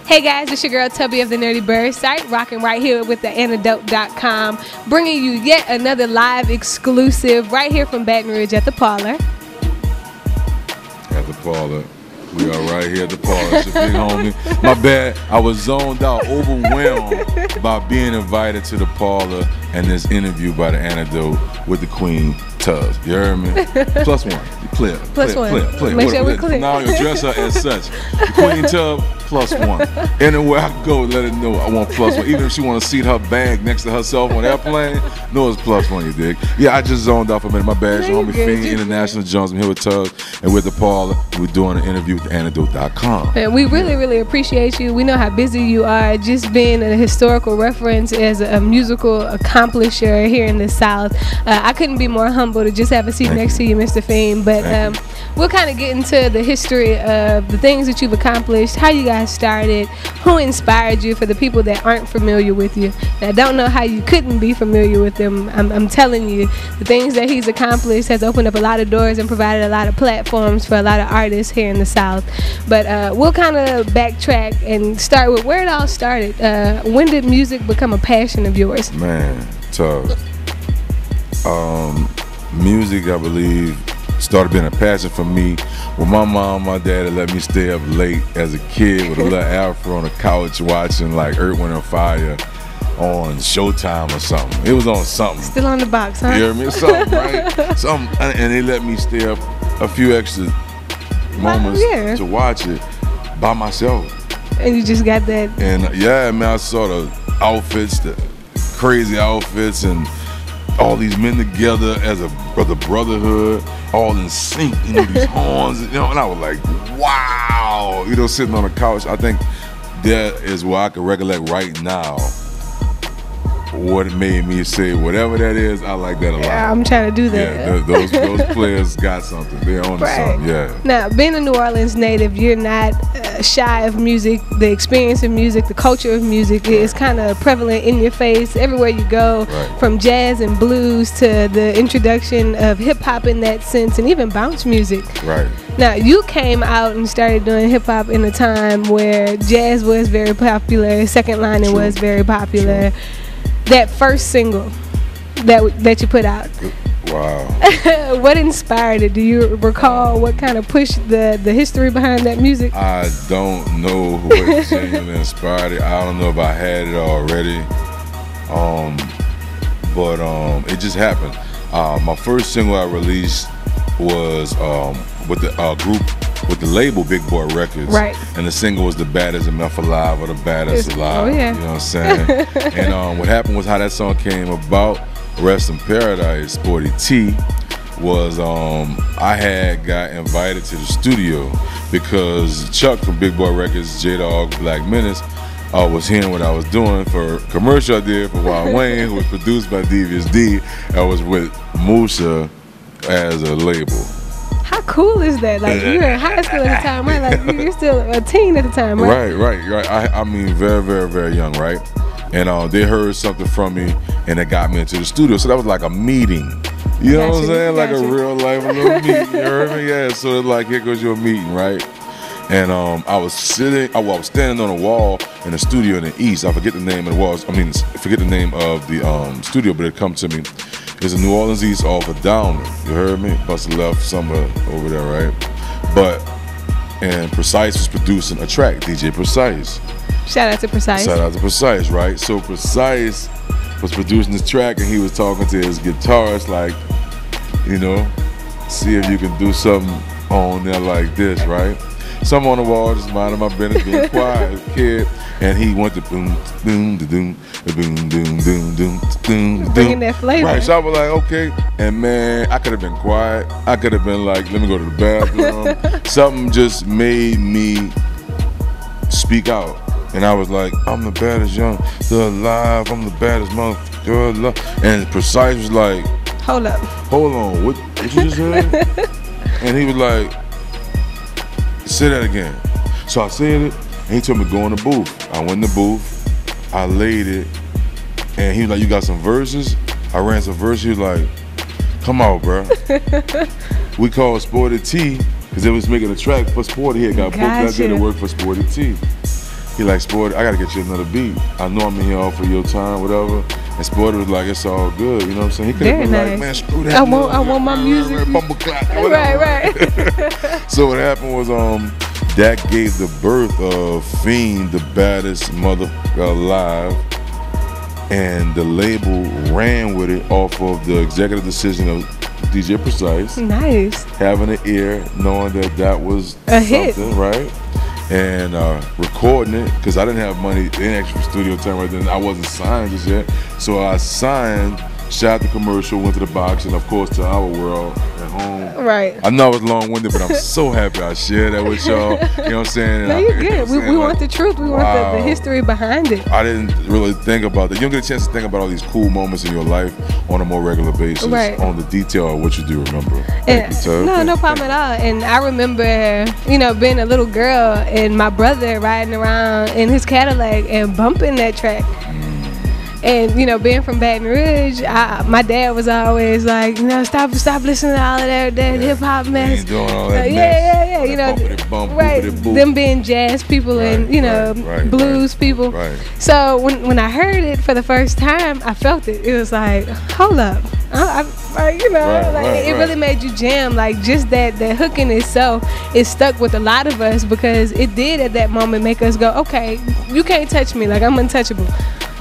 Hey guys, it's your girl Tubbi of the Nerdy Bird site, rocking right here with the antidote.com, bringing you yet another live exclusive right here from Baton Rouge at the Parlor. At the Parlor. We are right here at the Parlor. It's your big homie. My bad. I was zoned out, overwhelmed by being invited to the Parlor and this interview by the Antidote with the Queen Tubs. You heard me? +1. Clear. Plus one. Clear. Make sure we're clear. Now you address her as such. The Queen Tub, +1. Anywhere I go, let her know I want +1. Even if she want to seat her bag next to herself on the airplane, know it's +1, you dig? Yeah, I just zoned out for a minute. My bad. Your homie Fiend International Jones. I'm here with Tubs and with the Parlor. We're doing an interview with the antidote.com. And we really appreciate you. We know how busy you are. Just being a historical reference as a musical accomplisher here in the South. I couldn't be more humble to just have a seat next to you, Mr. Fiend. But we'll kind of get into the history of the things that you've accomplished, how you guys started, who inspired you for the people that aren't familiar with you. And I don't know how you couldn't be familiar with them. I'm telling you, the things that he's accomplished has opened up a lot of doors and provided a lot of platforms for a lot of artists here in the South. But we'll kind of backtrack and start with where it all started. When did music become a passion of yours? Man, Tubs. Music, I believe, started being a passion for me when my mom and my dad had let me stay up late as a kid with a little afro on the couch watching like Earth, Wind & Fire on Showtime or something. It was on something. Still on the box, huh? You hear me? Something, right? Something, and they let me stay up a few extra moments to watch it by myself. And you just got that. And yeah, man, I saw the outfits, the crazy outfits, and all these men together as a brotherhood, all in sync, you know, these horns, you know, and I was like, wow, you know, sitting on the couch. I think that is where I can recollect right now what made me say, whatever that is, I like that a lot. Yeah, I'm trying to do that. Yeah, those players got something. They're on something, yeah. Now, being a New Orleans native, you're not shy of music. The experience of music, the culture of music is kind of prevalent in your face everywhere you go, from jazz and blues to the introduction of hip-hop in that sense, and even bounce music. Right. Now, you came out and started doing hip-hop in a time where jazz was very popular, second lining was very popular. That first single that you put out. Wow. What inspired it? Do you recall what kind of pushed the history behind that music? I don't know what genuinely inspired it. I don't know if I had it already. But it just happened. My first single I released was with the group, with the label Big Boy Records. Right. And the single was The Baddest MF Alive or The Baddest Alive. Oh, yeah. You know what I'm saying? And what happened was how that song came about, Rest in Paradise, Sporty T, was I had got invited to the studio because Chuck from Big Boy Records, J-Dog, Black Menace, was hearing what I was doing for a commercial I did for Wild Wayne, who was produced by Devious D. I was with Musa as a label. How cool is that? Like, you were in high school at the time, right? Like, you're still a teen at the time, right? Right. I mean, very young, right? And they heard something from me, and it got me into the studio. So that was like a meeting. You know what I'm saying? Like a real life little meeting. You heard me? Yeah. So it's like, here goes your meeting, right? And I was standing on a wall in the studio in the East. I forget the name of the walls. I mean, forget the name of the studio, but it come to me. It's in New Orleans East off of Downer. You heard me? Bust left somewhere over there, right? And Precise was producing a track, DJ Precise. Shout out to Precise. Shout out to Precise, right? So Precise was producing this track, and he was talking to his guitarist, like, you know, see if you can do something on there like this, right? So I'm on the wall, just minding my business, being quiet as a kid, and he went to boom, boom, boom, boom, boom, boom, boom, boom, bringing that flavor. Right, so I was like, okay, and man, I could have been quiet. I could have been like, let me go to the bathroom. Something just made me speak out, and I was like, I'm the baddest young, still alive. I'm the baddest motherfucker alive. And Precise was like, hold on, what you just said? And he was like, say that again. So I said it, and he told me to go in the booth. I went in the booth, I laid it, and he was like, you got some verses? I ran some verses. He was like, come on, bro. We called Sporty T, because they was making a track for Sporty. He had got booked out there to work for Sporty T. He like, Sport, I gotta get you another beat. I know I'm in here all for your time, whatever. And Sporty was like, it's all good, you know what I'm saying? He could have been like, man, screw that. I want my music. Bumble clap, Right. So what happened was, that gave the birth of Fiend, the baddest mother alive. And the label ran with it off of the executive decision of DJ Precise. Nice. Having an ear, knowing that was a something, hit. right? And recording it, because I didn't have money in extra studio time right then. I wasn't signed just yet. So I signed, shot the commercial, went to the box, and of course to our world at home. Right. I know I was long-winded, but I'm so happy I shared that with y'all. You know what I'm saying? No, you're good. We want the truth. We want the history behind it. I didn't really think about that. You don't get a chance to think about all these cool moments in your life on a more regular basis. Right. On the detail of what you do remember. No problem at all. And I remember, being a little girl and my brother riding around in his Cadillac and bumping that track. And being from Baton Rouge, my dad was always like, stop listening to all of that hip hop mess. Doing all that mess. Right. Them being jazz people and blues people. Right. So when I heard it for the first time, I felt it. It was like, hold up. It really made you jam. Like just that hook in itself, it stuck with a lot of us because it did at that moment make us go, okay, you can't touch me. Like I'm untouchable.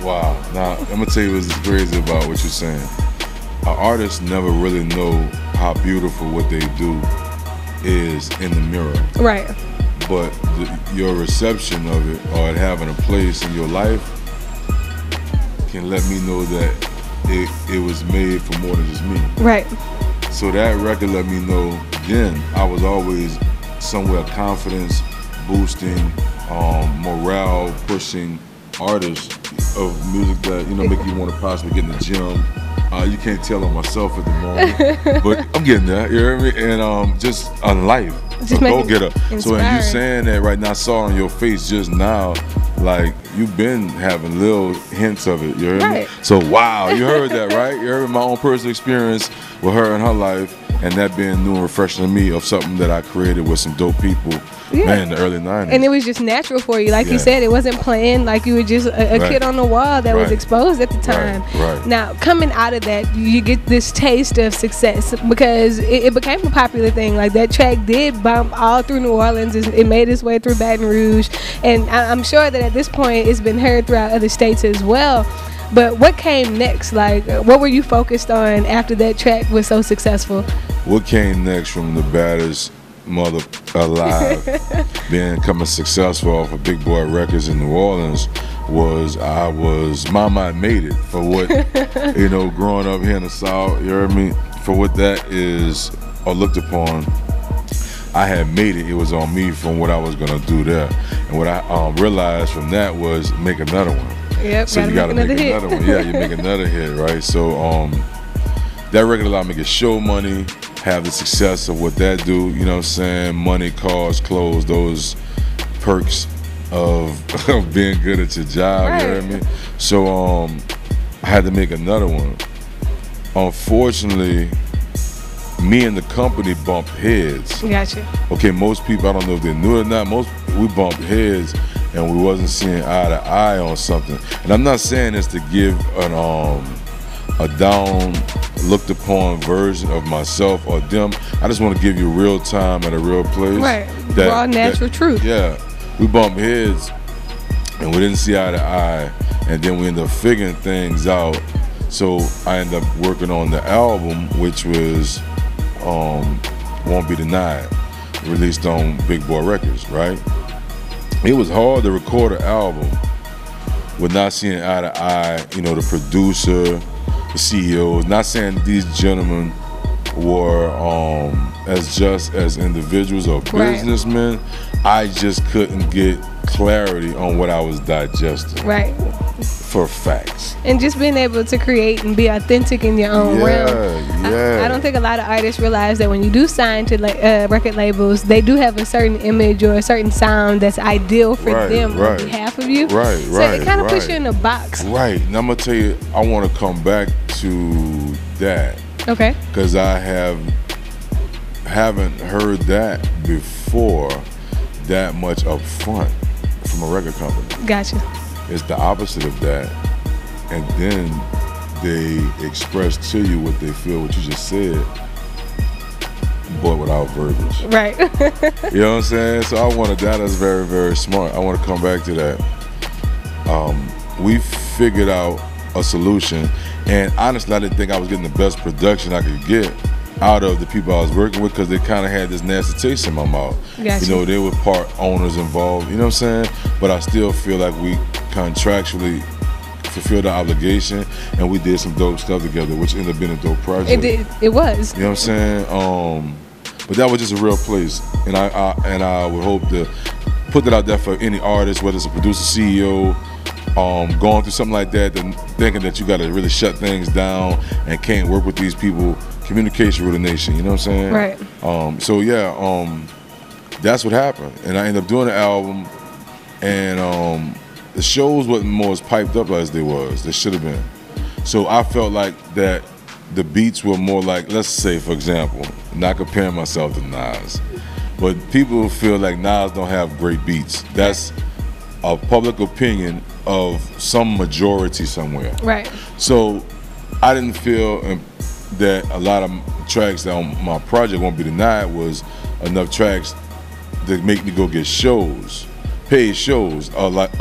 Wow. Now, I'm going to tell you what's crazy about what you're saying. Artists never really know how beautiful what they do is in the mirror. Right. But your reception of it or it having a place in your life can let me know that it was made for more than just me. Right. So that record let me know then I was always somewhere confidence boosting, morale pushing artist of music that make you want to possibly get in the gym. You can't tell on myself at the moment, but I'm getting there. You hear me? And just on life, just go getter. So when you saying that right now, I saw on your face just now, like you've been having little hints of it. You hear me? So wow, you heard that, right? You heard my own personal experience with her and her life, and that being new and refreshing to me of something that I created with some dope people. Man, in the early 90s. And it was just natural for you. Like you said, it wasn't planned. Like you were just a kid on the wall that was exposed at the time. Right. Now, coming out of that, you get this taste of success because it became a popular thing. Like that track did bump all through New Orleans. It made its way through Baton Rouge. And I'm sure that at this point, it's been heard throughout other states as well. But what came next? Like, what were you focused on after that track was so successful? What came next from the baddest mother alive becoming successful off of Big Boy Records in New Orleans was Mama I made it for what growing up here in the South, you heard me, for what that is or looked upon. I had made it. It was on me from what I was gonna do there, and what I realized from that was make another one. Yep. So you gotta make another one. Yeah, you make another hit, right? So that record allowed me to get show money, have the success of what that do, you know what I'm saying? Money, cars, clothes, those perks of being good at your job, you hear me? So I had to make another one. Unfortunately, me and the company bumped heads. Gotcha. Okay, most people, I don't know if they knew it or not, we bumped heads and we wasn't seeing eye to eye on something. And I'm not saying this to give a down looked upon version of myself or them. I just want to give you real time at a real place. Right. Raw, natural truth. Yeah. We bumped heads and we didn't see eye to eye, and then we ended up figuring things out. So I ended up working on the album, which was Won't Be Denied, released on Big Boy Records, right? It was hard to record an album with not seeing eye to eye, the producer, the CEOs. Not saying these gentlemen were as just as individuals or businessmen. I just couldn't get clarity on what I was digesting. Right. For facts. And just being able to create and be authentic in your own realm. Yeah. I don't think a lot of artists realize that when you do sign to record labels, they do have a certain image or a certain sound that's ideal for them on behalf of you. So it kind of puts you in a box. Right. And I'm going to tell you, I want to come back to that. Okay. Because I haven't heard that before that much up front. from a record company. Gotcha. It's the opposite of that. And then they express to you what they feel, what you just said, but without verbiage. Right. You know what I'm saying? So I wanted that. That's very, very smart. I want to come back to that. We figured out a solution, and honestly, I didn't think I was getting the best production I could get out of the people I was working with, because they kind of had this nasty taste in my mouth. Gotcha. You know, they were part owners involved, you know what I'm saying? But I still feel like we contractually fulfilled the obligation, and we did some dope stuff together, which ended up being a dope project. It was. You know what I'm saying? But that was just a real place, and I would hope to put that out there for any artist, whether it's a producer, CEO, going through something like that, and thinking that you got to really shut things down and can't work with these people. Communication with the nation, you know what I'm saying? Right. So yeah, that's what happened, and I ended up doing the album, and the shows wasn't more as piped up as they should have been. So I felt like that the beats were more like, let's say, for example, not comparing myself to Nas, but people feel like Nas don't have great beats. That's a public opinion of some majority somewhere. Right. So I didn't feel that a lot of tracks that on my project Won't Be Denied was enough tracks to make me go get shows, paid shows, like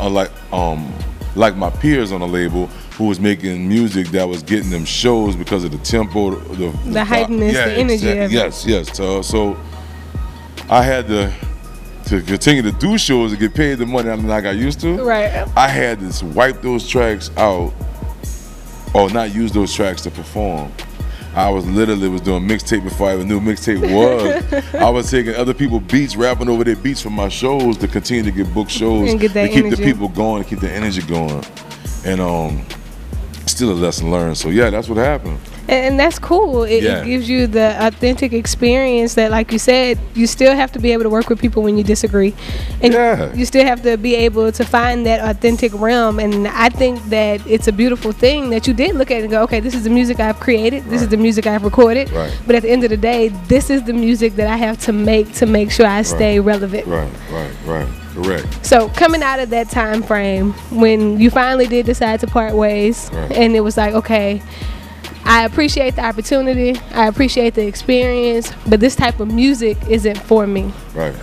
my peers on the label who was making music that was getting them shows because of the tempo, the hypeness, the energy. Exactly. Yes. So I had to continue to do shows to get paid the money I got used to. Right. I had to wipe those tracks out, or not use those tracks to perform. I was literally doing mixtape before I even knew mixtape was. I was taking other people's beats, rapping over their beats for my shows to continue to get booked shows, and get that to keep energy. the people going, to keep the energy going. And still a lesson learned. So yeah, that's what happened. And that's cool. It gives you the authentic experience that, like you said, you still have to be able to work with people when you disagree. And you still have to be able to find that authentic realm. And I think that it's a beautiful thing that you did look at it and go, okay, this is the music I've created. This is the music I've recorded. Right. But at the end of the day, this is the music that I have to make sure I stay relevant. Right. Correct. So coming out of that time frame, when you finally did decide to part ways, and it was like, okay, I appreciate the opportunity, I appreciate the experience, but this type of music isn't for me. Right.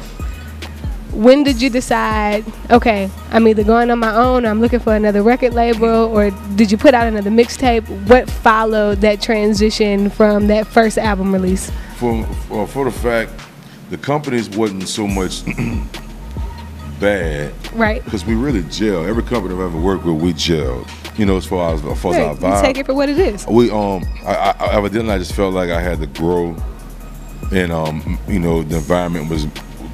When did you decide, okay, I'm either going on my own, or I'm looking for another record label, or did you put out another mixtape? What followed that transition from that first album release? For the fact, the companies wasn't so much bad, right? Because we really gel. Every company I've ever worked with, we gelled. You know, as far as our vibe. You take it for what it is. We I evidently I just felt like I had to grow, and you know, the environment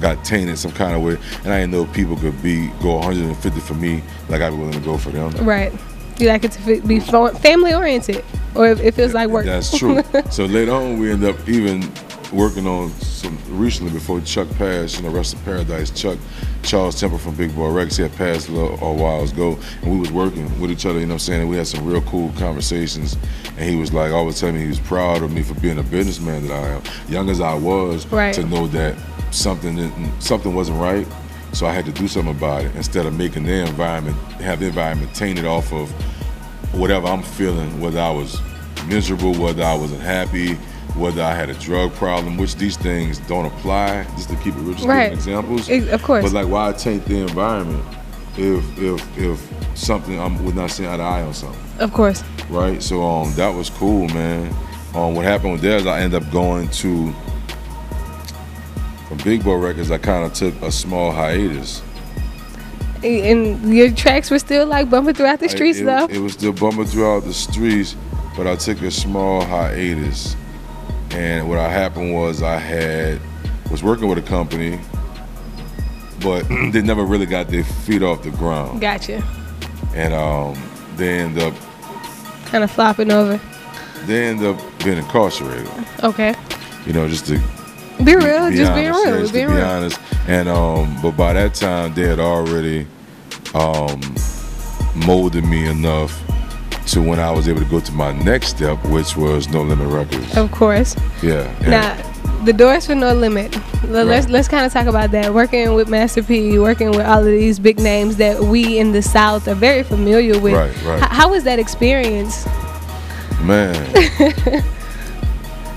got tainted some kind of way, and I didn't know people could go 150 for me like I'd be willing to go for them. Right. You like it to be family oriented, or it feels like work. That's true. So later on, we end up even working on some recently before Chuck passed, you know, Rest in Paradise. Charles Temple from Big Boy Records, he had passed a while ago, and we was working with each other, you know what I'm saying, and we had some real cool conversations, and he was like, always telling me he was proud of me for being a businessman that I am. Young as I was, to know that something wasn't right, so I had to do something about it, instead of making the environment tainted off of whatever I'm feeling, whether I was miserable, whether I wasn't happy, whether I had a drug problem, which these things don't apply, just to keep it real, just giving examples. Of course. But like, why taint the environment if something we're not seeing eye to eye on something? Of course. Right. So that was cool, man. What happened with that is I ended up going to, from Big Boy Records, I kind of took a small hiatus. And your tracks were still like bumping throughout the streets, though? It was still bumping throughout the streets, but I took a small hiatus. And what happened was I was working with a company, but they never really got their feet off the ground. Gotcha. And they end up kind of flopping over. They end up being incarcerated. Okay. You know, just to be real, just being real. To be honest. And but by that time they had already molded me enough to when I was able to go to my next step, which was No Limit Records. Of course. Yeah. Now, the doors for No Limit. Let's kind of talk about that. Working with Master P, working with all of these big names that we in the South are very familiar with. Right. How was that experience? Man,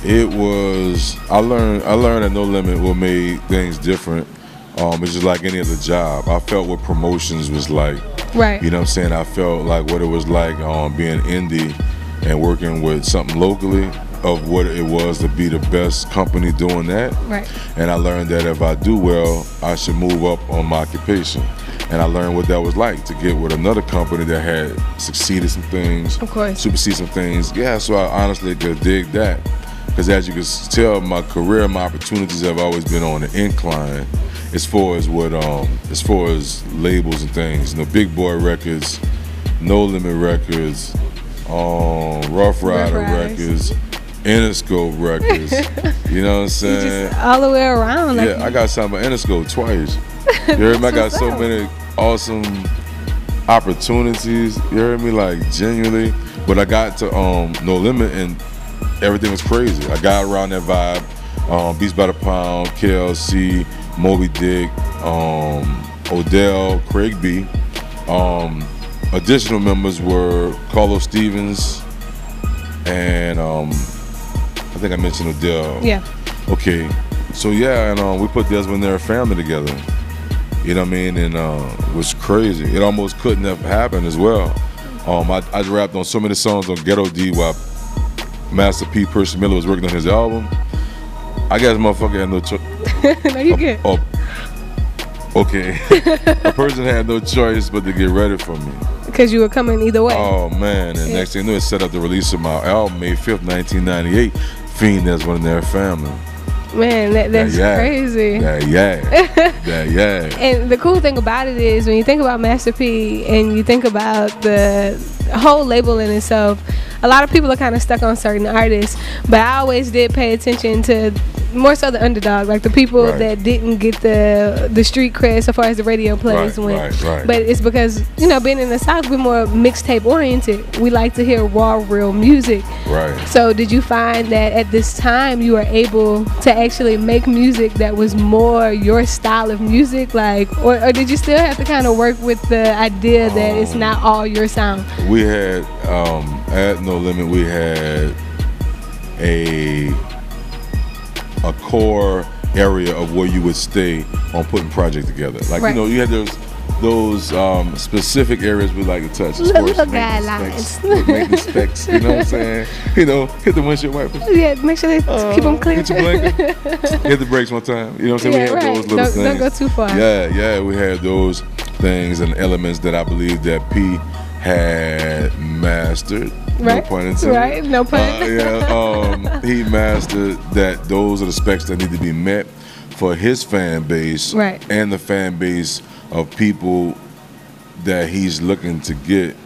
it was. I learned that No Limit what made things different. It's just like any other job. I felt what promotions was like. Right. You know what I'm saying? I felt like what it was like being indie and working with something locally of what it was to be the best company doing that. Right. And I learned that if I do well, I should move up on my occupation. And I learned what that was like to get with another company that had succeeded some things, of course, supersede some things. Yeah, so I honestly could dig that. Because as you can tell, my career, my opportunities have always been on the incline as far as labels and things. You know, Big Boy Records, No Limit Records, Ruff Ryder Records, Interscope Records. You know what I'm saying? Just all the way around. Yeah, I got signed by Interscope twice. You heard me? I got so many awesome opportunities. You heard me? Like, genuinely. But I got to No Limit and everything was crazy. I got around that vibe. Beats by the Pound, KLC, Moby Dick, Odell, Craig B. Additional members were Carlos Stevens and I think I mentioned Odell. Yeah. Okay. So yeah, and we put Desmond and their family together. You know what I mean? And it was crazy. It almost couldn't have happened as well. I rapped on so many songs on Ghetto D while Master P. Percy Miller was working on his album. I guess motherfucker had no choice. No, you good. Okay. A person had no choice but to get ready for me. Because you were coming either way. Oh, man. And next thing you know, it set up the release of my album, May 5th, 1998. Fiend, that's one in their family. Man, that's crazy. Yeah. And the cool thing about it is when you think about Master P and you think about the whole label in itself, a lot of people are kind of stuck on certain artists, but I always did pay attention to more so the underdog, like the people that didn't get the street cred so far as the radio plays went. Right. But it's because, you know, being in the South, we're more mixtape oriented. We like to hear raw, real music. Right. So did you find that at this time you were able to actually make music that was more your style of music, like, or did you still have to kind of work with the idea that it's not all your sound? We had at No Limit, we had a core area of where you would stay on putting project together. Like, you know, you had those specific areas we like to touch. Little guidelines. Make the specs, you know what I'm saying? You know, hit the windshield wipers. Yeah, make sure they keep them clear. Hit your blanket. Hit the brakes one time. You know what I'm saying? We had those little things. Don't go too far. Yeah, we had those things and elements that I believe that P had mastered. Right. No pun intended. Right. No pun. He mastered that. Those are the specs that need to be met for his fan base, and the fan base of people that he's looking to get.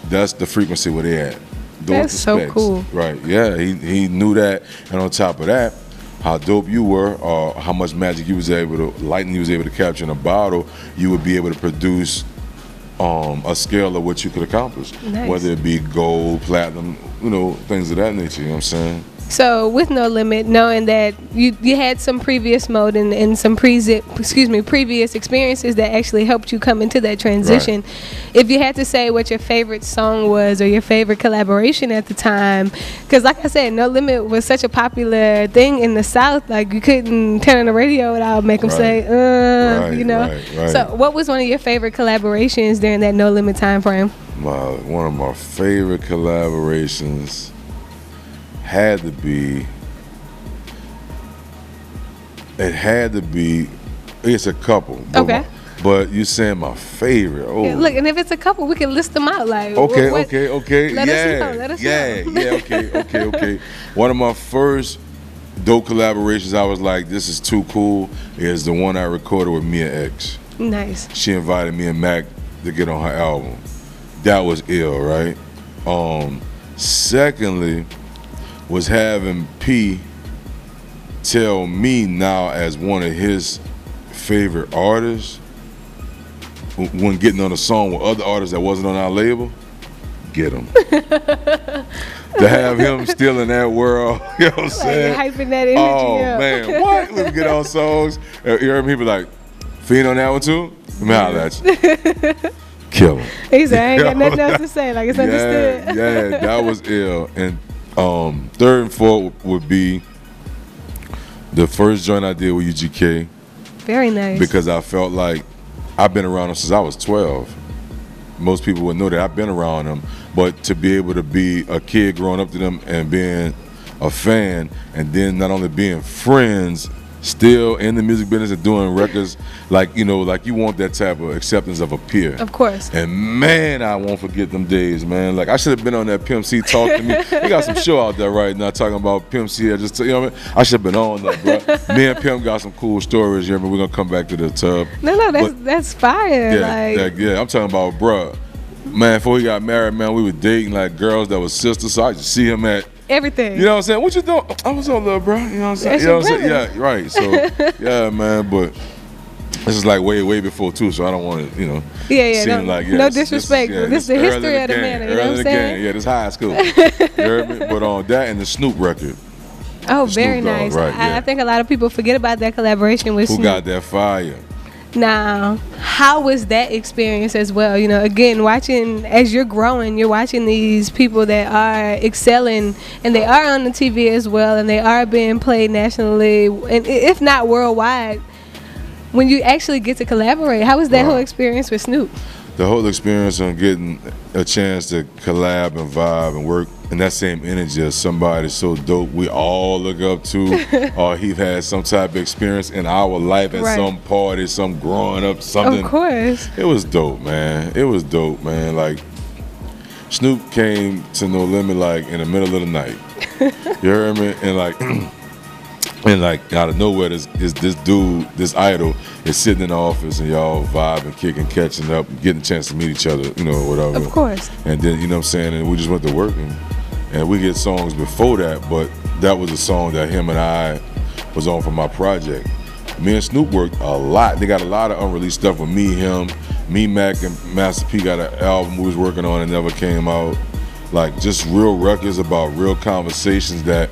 That's the frequency where they at. That's so cool. Right. Yeah. He knew that, and on top of that, how dope you were, or how much magic you was able to, lightning you was able to capture in a bottle, you would be able to produce a scale of what you could accomplish, whether it be gold, platinum, you know, things of that nature. You know what I'm saying? So with No Limit, knowing that you had some previous mode and some previous experiences that actually helped you come into that transition, if you had to say what your favorite song was or your favorite collaboration at the time, because like I said, No Limit was such a popular thing in the South, like you couldn't turn on the radio without make them say, you know. So what was one of your favorite collaborations during that No Limit time frame? One of my favorite collaborations had to be, it's a couple. But you saying my favorite. Oh. Yeah, look, and if it's a couple, we can list them out. Like, okay. Let us know. Okay. One of my first dope collaborations, I was like, this is too cool, is the one I recorded with Mia X. Nice. She invited me and Mac to get on her album. That was ill, right? Secondly, was having P tell me now as one of his favorite artists when getting on a song with other artists that wasn't on our label. get him. To have him still in that world, you know what I'm saying? Hyping that energy up. Man, what? Let me get on songs. You hear me? He be like, Fiend on that one too? Let me holler at you. Kill him. He said, I ain't got nothing else to say. Like, it's understood. Yeah, that was ill. And third and fourth would be the first joint I did with UGK. Very nice. Because I felt like I've been around them since I was 12. Most people would know that I've been around them, but to be able to be a kid growing up to them and being a fan, and then not only being friends, still in the music business and doing records, like, you know, like you want that type of acceptance of a peer. Of course. And man, I won't forget them days, man. Like, I should have been on that Pimp C Talk to Me. They got some show out there right now talking about Pimp C. I just, you know what I mean? I should have been on that, bro. Me and Pimp got some cool stories. You know, we're gonna come back to the tub. No, that's fire. Yeah, I'm talking about, bro. Man, before we got married, man, we were dating like girls that was sisters. So I just see him at everything. You know what I'm saying? What you doing? I was on, little bro. You know what I'm saying? You know what I'm saying? Yeah, right. So yeah, man. But this is like way before too. So I don't want to, you know. Yeah. No disrespect. This is the history of the man. You know what I'm saying? Yeah, this high school. You heard me? But on that and the Snoop record. Oh, very nice. Right, I think a lot of people forget about that collaboration with Snoop. Who got that fire? Now, how was that experience as well? You know, again, watching as you're growing, you're watching these people that are excelling, and they are on the TV as well, and they are being played nationally, and if not worldwide. When you actually get to collaborate, how was that whole experience with Snoop? The whole experience on getting a chance to collab and vibe and work in that same energy of somebody so dope we all look up to, or he had some type of experience in our life at some party, some growing up, something. Of course. It was dope, man. It was dope, man. Like, Snoop came to No Limit like in the middle of the night. You heard me? And like, and like out of nowhere, this dude, this idol, is sitting in the office and y'all vibing, kicking, catching up, getting a chance to meet each other, you know, whatever. Of course. And then, you know what I'm saying, and we just went to work, and we get songs before that, but that was a song that him and I was on for my project. Me and Snoop worked a lot. They got a lot of unreleased stuff with me, him, me, Mac, and Master P got an album we was working on and never came out. Like, just real records about real conversations that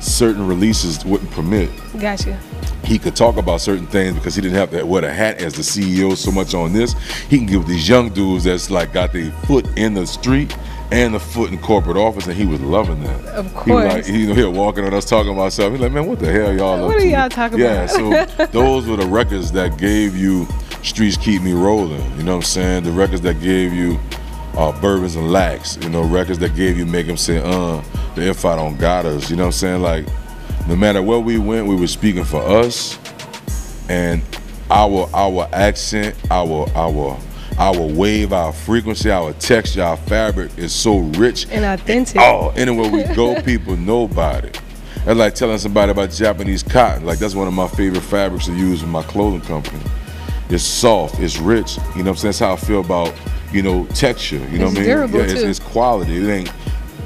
certain releases wouldn't permit. Gotcha. He could talk about certain things because he didn't have to wear the hat as the CEO so much on this. He can give these young dudes that's like got their foot in the street and the foot in corporate office, and he was loving that. Of course. He was walking on us talking about something. He's like, man, what the hell y'all up to? What are y'all talking about? Yeah, so those were the records that gave you Streets Keep Me Rolling. You know what I'm saying? The records that gave you Bourbons and Lax. You know, records that gave you Make Them Say, the If I Don't Got Us. You know what I'm saying? Like, no matter where we went, we were speaking for us, and our accent, our wave, our frequency, our texture, our fabric is so rich and authentic. Oh, anywhere we go, people know about it. That's like telling somebody about Japanese cotton. Like, that's one of my favorite fabrics to use in my clothing company. It's soft, it's rich. You know what I'm saying? That's how I feel about, you know, texture. You know what I mean? Durable yeah, too. It's quality. It ain't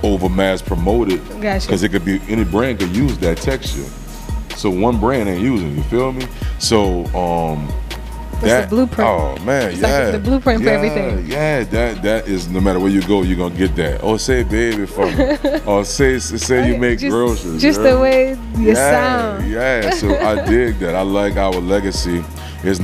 over mass promoted. Gotcha. Because it could be, any brand could use that texture. So one brand ain't using it, you feel me? So that's the blueprint. Oh man, it's like the blueprint for everything. Yeah, that is, no matter where you go, you're gonna get that. Oh, say baby for me. Or say you make groceries. Just the way you sound. Yeah, so I dig that. I like our legacy. It's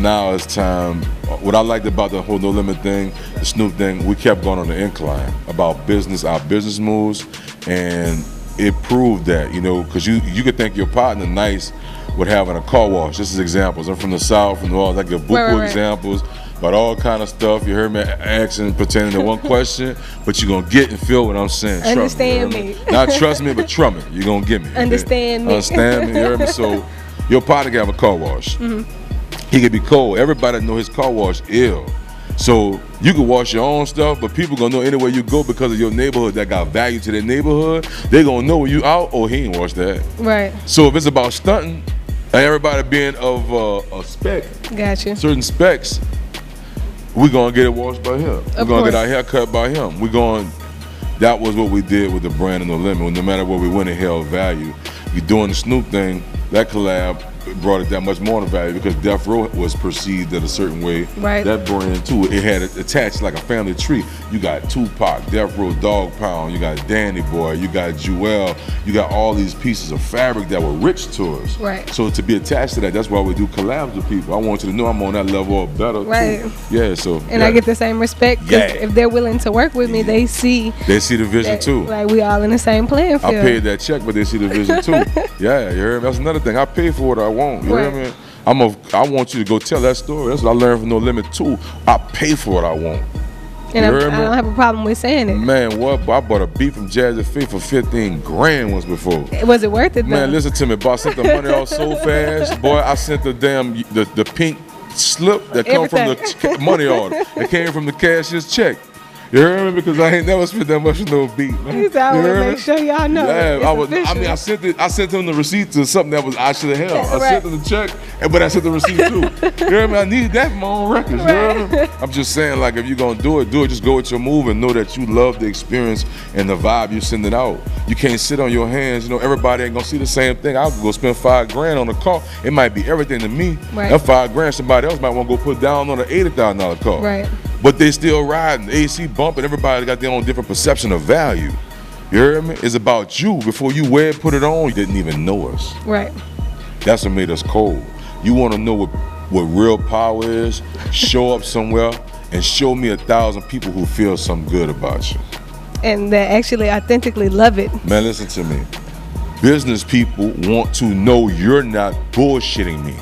time. What I liked about the whole No Limit thing, the Snoop thing, we kept going on the incline about business, our business moves, and it proved that, you know, because you could think your partner nice with having a car wash. Just as examples. I'm from the South, from New Orleans. I give buku examples about all kind of stuff. You heard me asking, pertaining to one question, but you're going to get and feel what I'm saying. Understand me. Not trust me, but trust me. You're going to get me. Understand me. Understand me, you heard me? So your partner can have a car wash. Mm-hmm. He could be cold. Everybody know his car wash ill. So you can wash your own stuff, but people gonna know anywhere you go because of your neighborhood that got value to their neighborhood. They gonna know when you out, oh, he ain't washed that. Right. So if it's about stunting and everybody being of a spec, gotcha, certain specs, we gonna get it washed by him. We're gonna get our hair cut by him. That was what we did with the brand No Limit. No matter where we went, it held value. You're doing the Snoop thing, that collab brought it that much more to value because Death Row was perceived in a certain way. Right. That brand too, it had it attached like a family tree. You got Tupac, Death Row, Dog Pound, you got Danny Boy, you got Jewel, you got all these pieces of fabric that were rich to us. Right. So to be attached to that, that's why we do collabs with people. I want you to know I'm on that level or better. Right. Too. Yeah. So. And I get the same respect because if they're willing to work with me, they see the vision too. Like we all in the same playing field. I paid that check, but they see the vision too. Yeah, you heard me? That's another thing. I pay for what I want. You hear me? I want you to go tell that story. That's what I learned from No Limit too. I pay for what I want. And I don't have a problem with saying it. Man, what? I bought a beat from Jazzy Faith for 15 grand once before. Was it worth it though? Man, listen to me, boy. I sent the money out so fast. Boy, I sent the damn, the pink slip that come from the money order. It came from the cashier's check. You hear me? Because I ain't never spent that much on no beat, man. I want to make sure y'all know. Yeah, I sent them the receipt to something that was I should have held. I sent them the check, but I sent the receipt too. You hear me? I need that for my own records. You hear me? I'm just saying, like, if you're gonna do it. Just go with your move and know that you love the experience and the vibe you're sending out. You can't sit on your hands. You know, everybody ain't gonna see the same thing. I'll go spend $5 grand on a car. It might be everything to me. Right. That $5 grand, somebody else might want to go put down on an $80,000 car. Right. But they still riding, AC bumping, everybody got their own different perception of value. You hear me? It's about you. Before you wear it, put it on, you didn't even know us. Right. That's what made us cold. You want to know what real power is? Show up somewhere and show me 1,000 people who feel something good about you. And that actually authentically love it. Man, listen to me. Business people want to know you're not bullshitting me.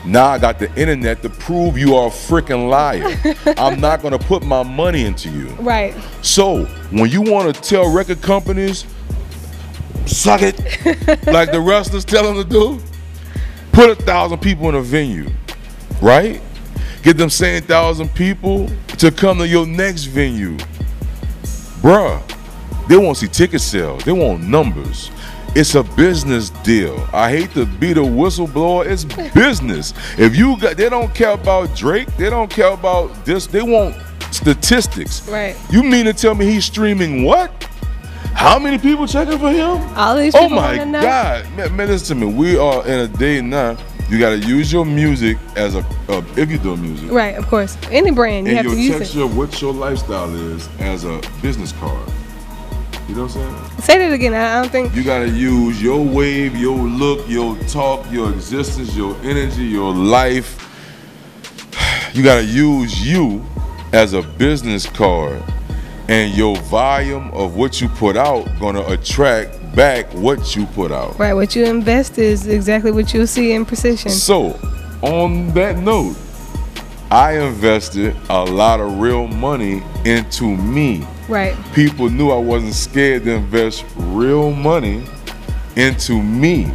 Now I got the internet to prove you are a freaking liar. I'm not gonna put my money into you. Right. So when you wanna tell record companies, suck it, like the wrestlers tell them to do, put 1,000 people in a venue, right? Get them same 1,000 people to come to your next venue. Bruh, they won't see ticket sales, they want numbers. It's a business deal. I hate to be the whistleblower. It's business. If you got, they don't care about Drake. They don't care about this. They want statistics. Right. You mean to tell me he's streaming what? How many people checking for him? All these people. Oh my God, man, listen to me. We are in a day now. You got to use your music as if you're doing music. Right. Of course. Any brand you have to use it. And your texture, what your lifestyle is, as a business card. You know what I'm saying? Say that again. I don't think. You gotta use your wave, your look, your talk, your existence, your energy, your life. You gotta use you as a business card, and your volume of what you put out gonna attract back what you put out. Right. What you invest is exactly what you'll see in precision. So, on that note, I invested a lot of real money into me. Right. People knew I wasn't scared to invest real money into me.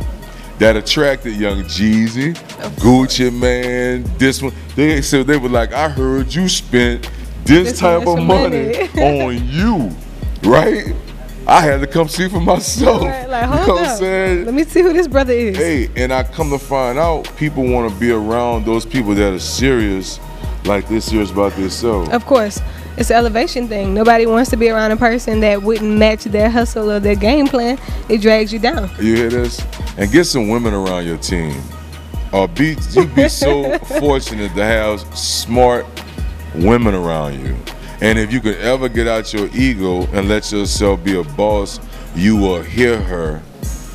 That attracted Young Jeezy, Gucci Man, this one. They were like, I heard you spent this type of money on you, right? I had to come see for myself. Right, like, hold up. What I'm saying? Let me see who this brother is. Hey, and I come to find out, people want to be around those people that are serious, like they're serious about themselves. Of course. It's an elevation thing. Nobody wants to be around a person that wouldn't match their hustle or their game plan. It drags you down. You hear this? And get some women around your team. You'd be so fortunate to have smart women around you. And if you could ever get out your ego and let yourself be a boss, you will hear her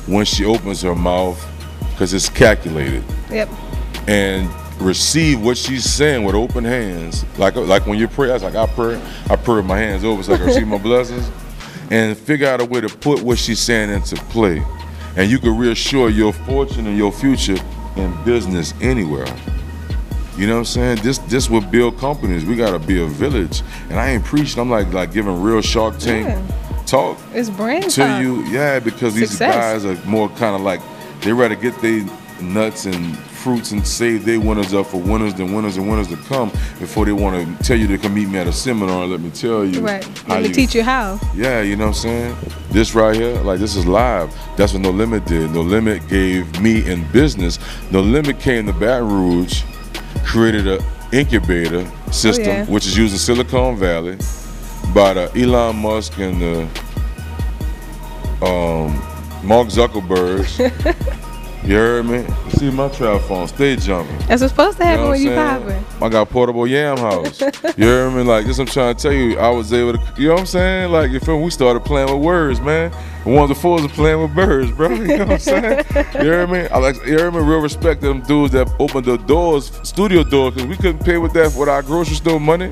when she opens her mouth, because it's calculated. Yep. And receive what she's saying with open hands. Like when you pray, I was like, I pray with my hands over so I can receive my blessings. And figure out a way to put what she's saying into play. And you can reassure your fortune and your future in business anywhere. You know what I'm saying? This will build companies. We gotta be a village. And I ain't preaching, I'm like giving real Shark Tank talk. It's brand to talk. you. Yeah, because these guys are more kind of like, they rather get their nuts and fruits and save their winners up for winners than winners and winners to come before they want to tell you to come meet me at a seminar and let me tell you. Right. Let me teach you how. Yeah, you know what I'm saying? This right here, like this is live. That's what No Limit did. No Limit gave me in business. No Limit came to Baton Rouge, created an incubator system, which is used in Silicon Valley by Elon Musk and Mark Zuckerberg. You heard me? You see my trap phone, stay jumping. That's what's supposed to happen when you saying? popping. I got portable yam house. You heard me? Like, this I'm trying to tell you, I was able to, you know what I'm saying? Like, you feel me? We started playing with words, man. One of the fools are playing with birds, bro. You know what I'm saying? You heard me? You heard me? Real respect to them dudes that opened the doors, studio doors, because we couldn't pay with that with our grocery store money.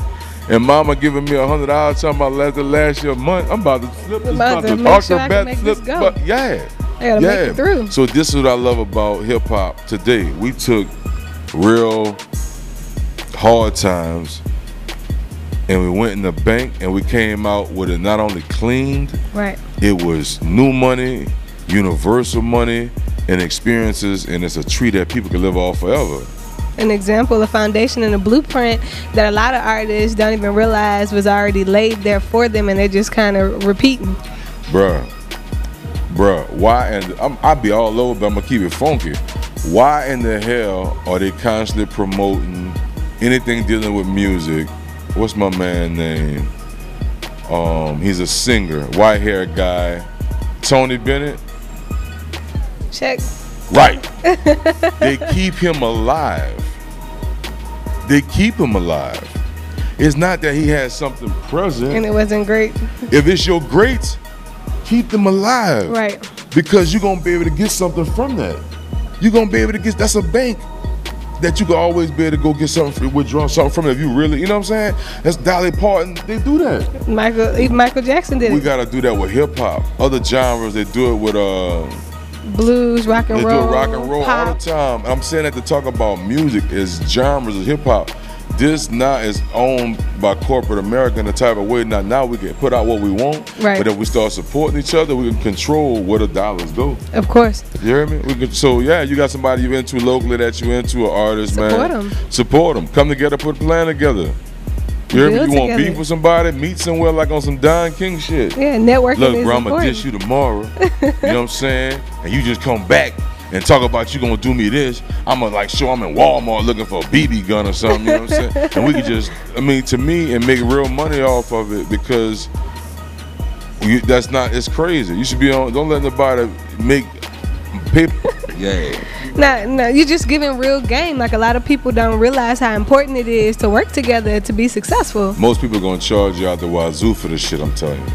And mama giving me $100 talking about the last year month. I'm about to flip this, about to acrobat flip. But yeah. I gotta make it through. So this is what I love about hip hop today. We took real hard times and we went in the bank and we came out with it not only cleaned, right? It was new money, universal money, and experiences, and it's a tree that people can live off forever. An example, a foundation and a blueprint that a lot of artists don't even realize was already laid there for them, and they're just kind of repeating. Bruh, why? And I'll be all over, but I'm gonna keep it funky. Why in the hell are they constantly promoting anything dealing with music? What's my man name? He's a singer, white haired guy, Tony Bennett. Check. Right. They keep him alive. They keep him alive. It's not that he has something present. And it wasn't great. If it's your greats, keep them alive. Right. Because you're going to be able to get something from that. You're going to be able to get, that's a bank that you can always be able to go get something, withdraw something from it if you really, you know what I'm saying? That's Dolly Parton, they do that. Even Michael Jackson did it. We got to do that with hip hop. Other genres, they do it with blues, rock and roll. They do rock and roll pop. all the time. I'm saying that to talk about music is genres of hip hop. This now is owned by corporate America in a type of way. Now we can put out what we want, right? But if we start supporting each other, we can control where the dollars go. Of course. You hear me? So yeah, you got somebody you into locally that you into, an artist, support man. Them. Support them. Come together, put a plan together. You hear me? You want beef with somebody? Meet somewhere like on some Don King shit. Yeah, networking. Look, is bro, I'm important. gonna dish you tomorrow. You know what I'm saying? And you just come back and talk about you gonna do me this. I'm gonna like show I'm in Walmart looking for a BB gun or something. You know what I'm saying? And we could just, I mean, to me, and make real money off of it because that's not. It's crazy. You should be on. Don't let nobody make paper. Yeah. No, you're just giving real game. Like a lot of people don't realize how important it is to work together to be successful. Most people gonna charge you out the wazoo for this shit. I'm telling you.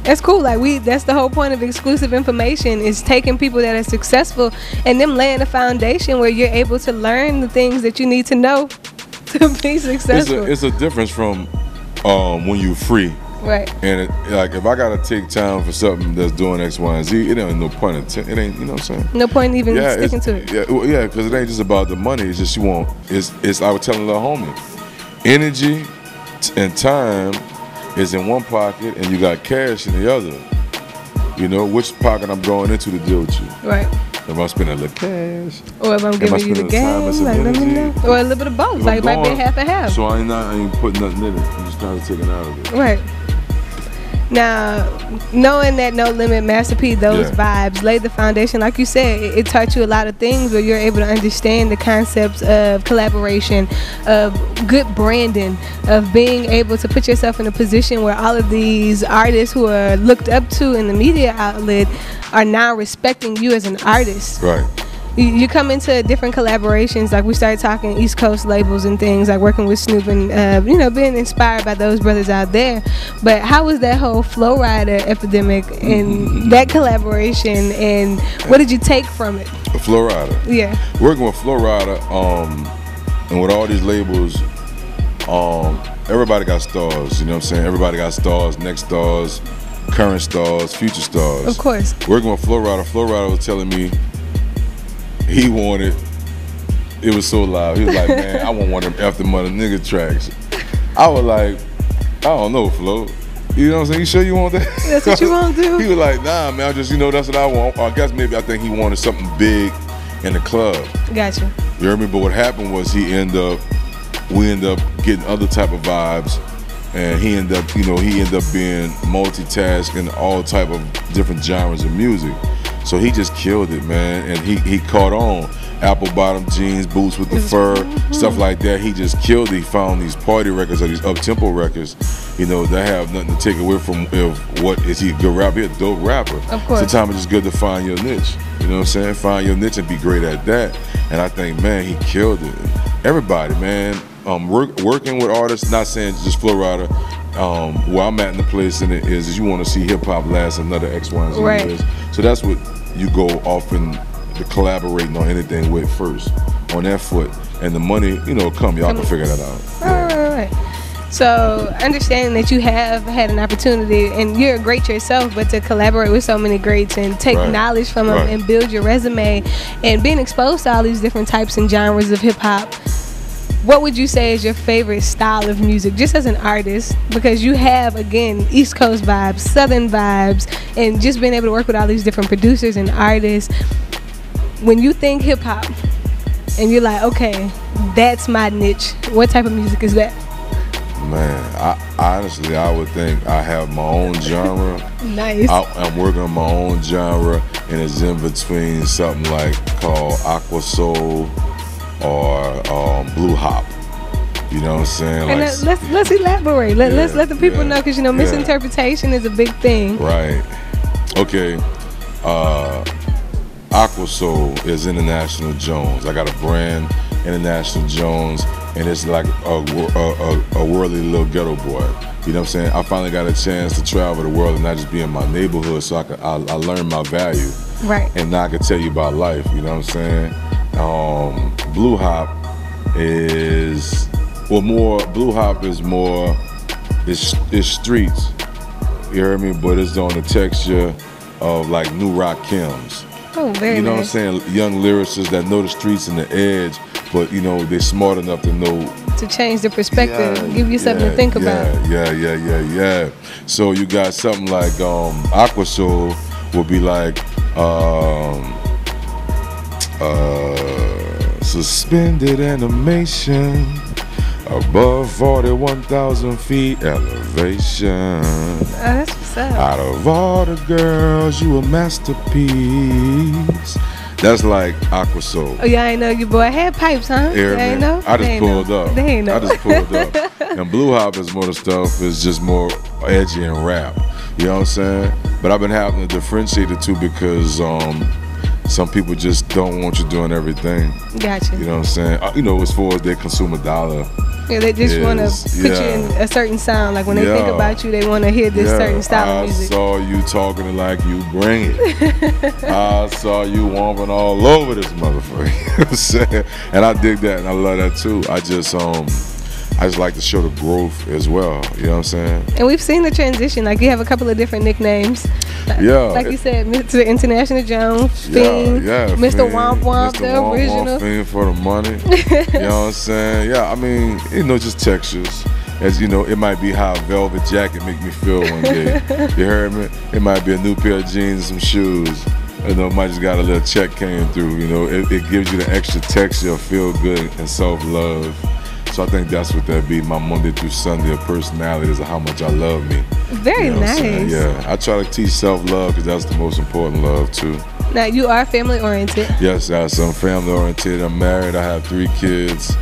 It's cool. Like that's the whole point of exclusive information is taking people that are successful and them laying a foundation where you're able to learn the things that you need to know to be successful. It's a difference from when you're free. Right. And like if I gotta take time for something that's doing X, Y, and Z, it ain't no point. It ain't, you know what I'm saying? No point even sticking to it. Yeah, because it ain't just about the money. It's just you want. It's I was telling a little homie, energy and time is in one pocket, and you got cash in the other. You know which pocket I'm going into to deal with you. Right. If I'm spending a little cash, or if I'm giving you the game, like let me know. Or a little bit of both. Like it might be half and half. So I ain't putting nothing in it. I'm just trying to take it out of it. Right. Now, knowing that No Limit, Master P, those vibes laid the foundation. Like you said, it taught you a lot of things where you're able to understand the concepts of collaboration, of good branding, of being able to put yourself in a position where all of these artists who are looked up to in the media outlet are now respecting you as an artist. Right. You come into different collaborations, like we started talking East Coast labels and things, like working with Snoop and, being inspired by those brothers out there. But how was that whole Flow Rider epidemic and that collaboration, and what did you take from it? Flow Rider. Yeah. Working with Flow Rider, and with all these labels, everybody got stars, you know what I'm saying? Everybody got stars, next stars, current stars, future stars. Of course. Working with Flow Rider was telling me, he wanted, it was so loud. He was like, man, I want one of them after money nigga tracks. I was like, I don't know, Flo. You know what I'm saying? You sure you want that? That's what you want to do? He was like, nah, man, that's what I want. I guess I think he wanted something big in the club. Gotcha. You heard me? But what happened was we end up getting other type of vibes, and he ended up being multitasking all type of different genres of music. So he just killed it, man, and he caught on. apple bottom jeans, boots with the fur, stuff like that. He just killed it. He found these party records or these up-tempo records, you know, that have nothing to take away from what is he a good rapper? He's a dope rapper. Of course. Sometimes it's just good to find your niche. You know what I'm saying? Find your niche and be great at that. And I think, man, he killed it. Everybody, man, working with artists, not saying just Ruff Ryders. Where I'm at in the place in it is you want to see hip hop last another X, Y, and Z years. So that's what you go off and collaborating on anything with first, on that foot, and the money, you know, y'all can figure that out. Right. So understanding that you have had an opportunity, and you're a great yourself, but to collaborate with so many greats and take knowledge from them and build your resume, and being exposed to all these different types and genres of hip hop. What would you say is your favorite style of music, just as an artist? Because you have, again, East Coast vibes, Southern vibes, and just being able to work with all these different producers and artists. When you think hip hop, and you're like, okay, that's my niche, what type of music is that? Man, honestly, I would think I have my own genre. Nice. I'm working on my own genre, and it's in between something like called Aqua Soul or blue hop. You know what I'm saying? And like, let's elaborate. Let's let the people know, because you know misinterpretation is a big thing. Right. Okay. Aqua Soul is International Jones. I got a brand, International Jones, and it's like a worldly little ghetto boy. You know what I'm saying? I finally got a chance to travel the world and not just be in my neighborhood, so I learned my value. Right. And now I can tell you about life. You know what I'm saying? Blue hop is it's streets. You heard me? But it's on the texture of like New Rock Kims. Oh, very You know nice. what I'm saying? Young lyricists that know the streets and the edge, but you know they're smart enough to know to change the perspective, give you something to think about. Yeah. So you got something like Aqua Soul will be like suspended animation above 41,000 feet elevation. Oh, that's what's up. Out of all the girls, you a masterpiece. That's like Aqua Soul. Oh, yeah, I know your boy had pipes, huh? Yeah, They ain't man. know? I just pulled up. They ain't know. I just pulled up. And Blue Hop is more the stuff, is just more edgy and rap. You know what I'm saying? But I've been having to differentiate the two because some people just don't want you doing everything. Gotcha. You know what I'm saying? You know, as far as they consume a dollar. Yeah, they just want to put you in a certain sound. Like when they think about you, they want to hear this certain style of music. I saw you talking like you bring it. I saw you womping all over this motherfucker. You know what I'm saying? And I dig that, and I love that too. I just like to show the growth as well. You know what I'm saying? And we've seen the transition. Like you have a couple of different nicknames. Yeah. Like you said, Mr. International Jones, Fiend, Mr. Womp Womp, Mr. the Womp original. Womp, Fiend for the money. You know what I'm saying? Yeah, I mean, you know, just textures. As you know, it might be how a velvet jacket make me feel one day. You heard me? It might be a new pair of jeans and some shoes. You know, it might just got a little check came through. You know, it gives you the extra texture of feel good and self-love. So I think that's what that be, my Monday through Sunday of personality is how much I love me. Very you know nice. Yeah, I try to teach self-love because that's the most important love too. Now you are family oriented. Yes, I'm family oriented. I'm married. I have 3 kids.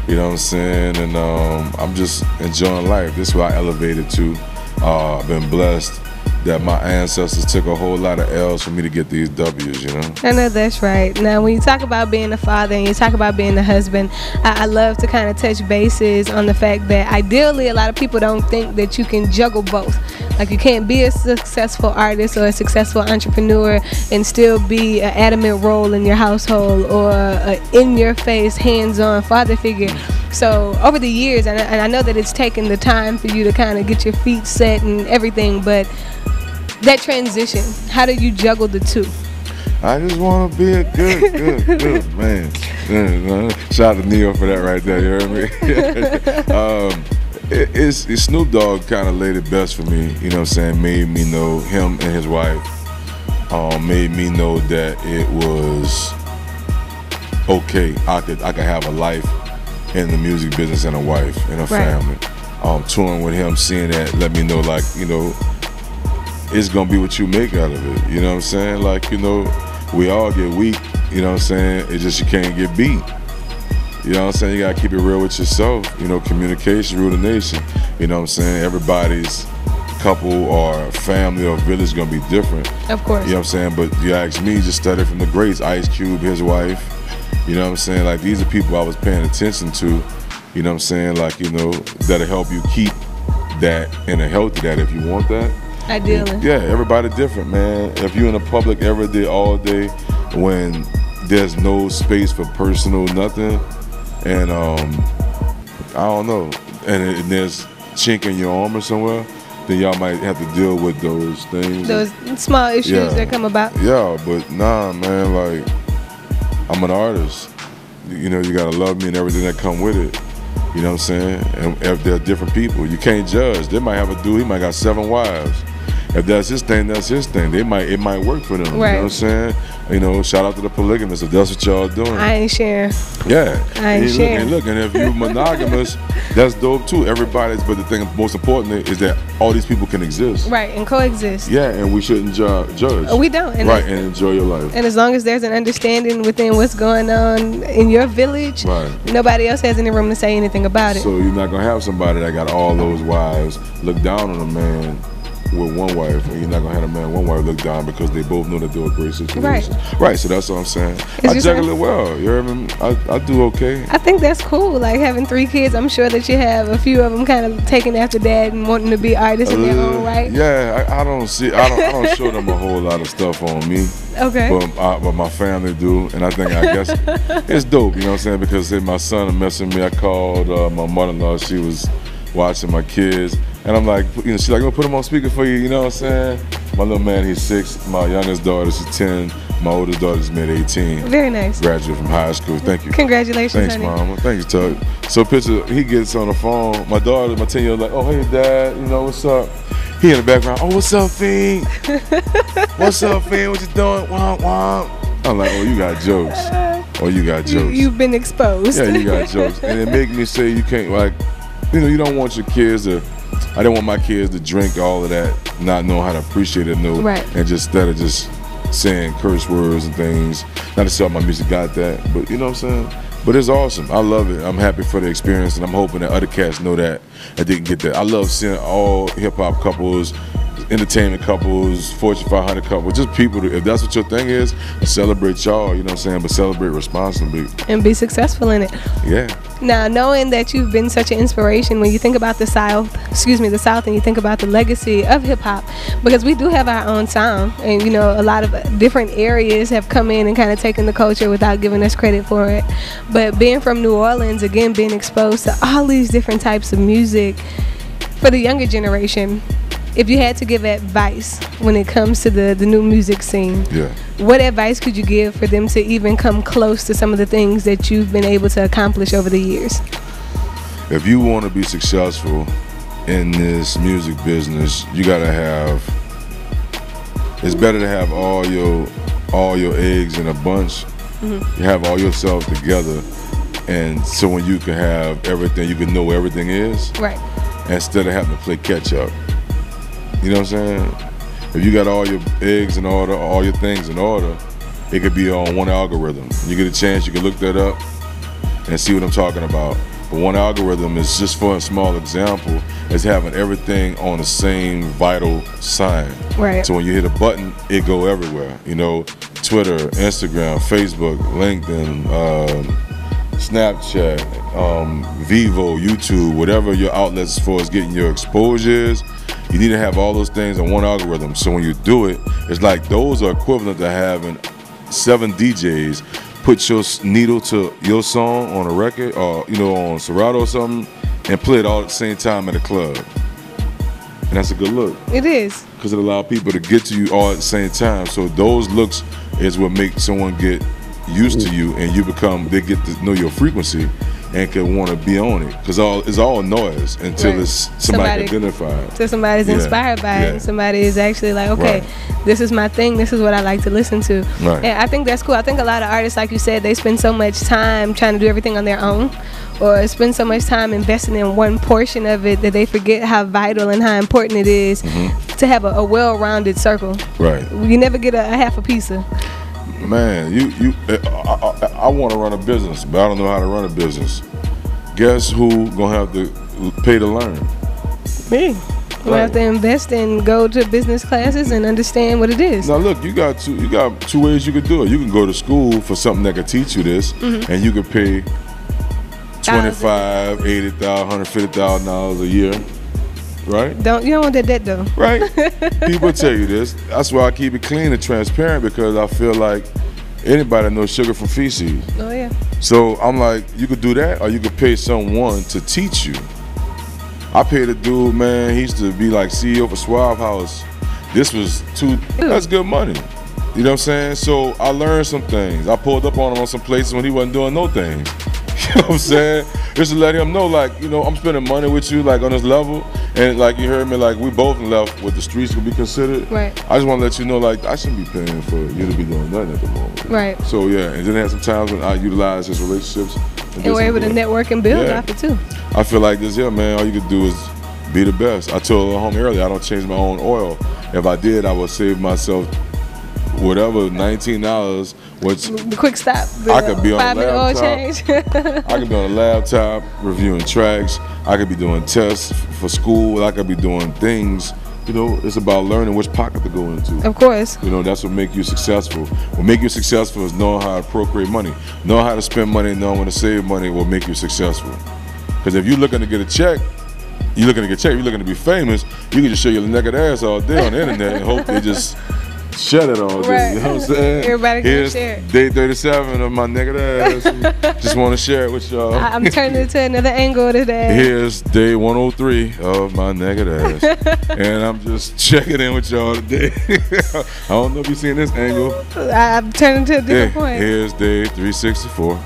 You know what I'm saying? And I'm just enjoying life. This is what I elevated to. I've been blessed that my ancestors took a whole lot of L's for me to get these W's, you know? I know that's right. Now, when you talk about being a father and you talk about being a husband, I love to kind of touch bases on the fact that ideally a lot of people don't think that you can juggle both. Like you can't be a successful artist or a successful entrepreneur and still be an adamant role in your household or an in-your-face, hands-on father figure. So over the years, and I know that it's taken the time for you to kind of get your feet set and everything, but that transition, how do you juggle the two? I just want to be a good man. Shout out to Neo for that right there, you heard me? It's Snoop Dogg kind of laid it best for me, you know what I'm saying? Made me know, him and his wife, made me know that it was okay. I could have a life in the music business and a wife and a family. Touring with him, seeing that, let me know, like, you know, it's gonna be what you make out of it. You know what I'm saying? Like, you know, we all get weak You know what I'm saying? It's just you can't get beat. You know what I'm saying? You gotta keep it real with yourself. You know, communication, rule the nation. You know what I'm saying? Everybody's couple or family or village gonna be different. Of course. You know what I'm saying? But you ask me, just study from the greats. Ice Cube, his wife. You know what I'm saying? Like, these are people I was paying attention to. You know what I'm saying? Like, you know, that'll help you keep that in a healthy that if you want that. Ideally. Yeah, everybody different, man. If you're in the public every day, all day, when there's no space for personal nothing, and I don't know, and there's chink in your armor somewhere, then y'all might have to deal with those things. Those small issues that come about. Yeah, but nah, man, like, I'm an artist. You know, you gotta love me and everything that come with it. You know what I'm saying? And if they're different people, you can't judge. They might have a dude, he might got 7 wives. If that's his thing, that's his thing. It might work for them. Right. You know what I'm saying? You know, shout out to the polygamists if that's what y'all doing. I ain't sharing. Yeah. I ain't sharing. Look, and if you're monogamous, that's dope too. Everybody's, but the thing most important is that all these people can exist. Right, and coexist. Yeah, and we shouldn't judge. We don't. And right, and enjoy your life. And as long as there's an understanding within what's going on in your village, right, nobody else has any room to say anything about it. So you're not going to have somebody that got all those wives look down on a man with one wife, and you're not gonna have a man one wife look down because they both know that they're a great situation. Right. So that's what I'm saying. I juggle it well. You hear me? I do okay. I think that's cool. Like having 3 kids, I'm sure that you have a few of them kind of taking after dad and wanting to be artists in their own right. Yeah, I don't show them a whole lot of stuff on me. Okay. But my family do, and I guess it's dope. You know what I'm saying? Because my son is messing with me. I called my mother-in-law. She was watching my kids. And I'm like, you know, she's like, I'm gonna put him on speaker for you, you know what I'm saying? My little man, he's 6. My youngest daughter, she's 10. My oldest daughter's mid-18. Very nice. Graduate from high school. Thank you. Congratulations, Thanks, honey. Mama. Thanks, Tug. So picture, he gets on the phone. My daughter, my 10-year-old, like, oh, hey, Dad, you know, what's up? He in the background, oh, what's up, Fiend? What's up, Fiend? What you doing? Womp, womp. I'm like, oh, you got jokes. Oh, you got jokes. You've been exposed. Yeah, you got jokes. And it make me say you can't, like, you know, you don't want your kids to, I don't want my kids to drink all of that, not know how to appreciate it, right. And just instead of just saying curse words and things. Not to say all my music got that, but you know what I'm saying? But it's awesome. I love it. I'm happy for the experience, and I'm hoping that other cats know that they can get that. I love seeing all hip-hop couples, entertainment couples, Fortune 500 couples, just people, if that's what your thing is, celebrate y'all, you know what I'm saying, but celebrate responsibly. And be successful in it. Yeah. Now, knowing that you've been such an inspiration when you think about the South, and you think about the legacy of hip-hop, because we do have our own sound, and you know, a lot of different areas have come in and kind of taken the culture without giving us credit for it. But being from New Orleans, again, being exposed to all these different types of music, for the younger generation, if you had to give advice when it comes to the new music scene, what advice could you give for them to even come close to some of the things that you've been able to accomplish over the years? If you want to be successful in this music business, you gotta have, it's better to have all your eggs in a bunch. You have all yourself together, and so when you can have everything, you can know where everything is. Right. Instead of having to play catch up. You know what I'm saying? If you got all your eggs in order, all your things in order, it could be on one algorithm. You get a chance, you can look that up and see what I'm talking about. But one algorithm is, just for a small example, is having everything on the same vital sign. Right. So when you hit a button, it go everywhere. You know, Twitter, Instagram, Facebook, LinkedIn, Snapchat, Vivo, YouTube, whatever your outlets for is getting your exposures. You need to have all those things on one algorithm. So when you do it, it's like those are equivalent to having 7 DJs put your needle to your song on a record, or you know, on Serato or something, and play it all at the same time at a club. And that's a good look. It is. Because it allows people to get to you all at the same time. So those looks is what make someone get used to you, and they get to know your frequency and can want to be on it, because it's all noise until it's somebody identified. So somebody's inspired by it. Somebody is actually like, okay, this is my thing. This is what I like to listen to. Right. And I think that's cool. I think a lot of artists, like you said, they spend so much time trying to do everything on their own, or spend so much time investing in one portion of it that they forget how vital and how important it is to have a well-rounded circle. Right. You never get a half a piece of. Man, I want to run a business, but I don't know how to run a business. Guess who gonna have to pay to learn? Me. We'll have to invest and go to business classes and understand what it is. Now look, you got two ways you could do it. You can go to school for something that could teach you this, and you could pay $25,000, $80,000, $150,000 a year, right? You don't want that debt though. Right. People tell you this. That's why I keep it clean and transparent, because I feel like anybody knows sugar from feces. Oh yeah. So I'm like, you could do that, or you could pay someone to teach you. I paid a dude, man, he used to be like CEO for Suave House. This was that's good money. You know what I'm saying? So I learned some things. I pulled up on him on some places when he wasn't doing no things. You know what I'm saying? Just to let him know, like, you know, I'm spending money with you, like, on this level. And, like, you heard me, like, we both left what the streets could be considered. Right. I just want to let you know, like, I shouldn't be paying for you to be doing nothing at the moment. Right. So, yeah, and then there had some times when I utilized his relationships. And we're able to network and build off it, too. I feel like this here, man, all you could do is be the best. I told homie earlier, I don't change my own oil. If I did, I would save myself whatever, $19, which the quick stop. I could be on a 5-minute oil laptop. change. I could be on a laptop reviewing tracks. I could be doing tests for school. I could be doing things. You know, it's about learning which pocket to go into. Of course. You know, that's what make you successful. What make you successful is knowing how to procreate money. Knowing how to spend money, knowing when to save money will make you successful. Because if you're looking to get a check, you're looking to be famous, you can just show your naked ass all day on the internet and hope they just shut it all day. Right. You know what I'm saying? Everybody can Here's share it. day 37 of my naked ass. Just want to share it with y'all. I'm turning it to another angle today. Here's day 103 of my naked ass. And I'm just checking in with y'all today. I don't know if you've seen this angle. I'm turning to a different point. Here's day 364.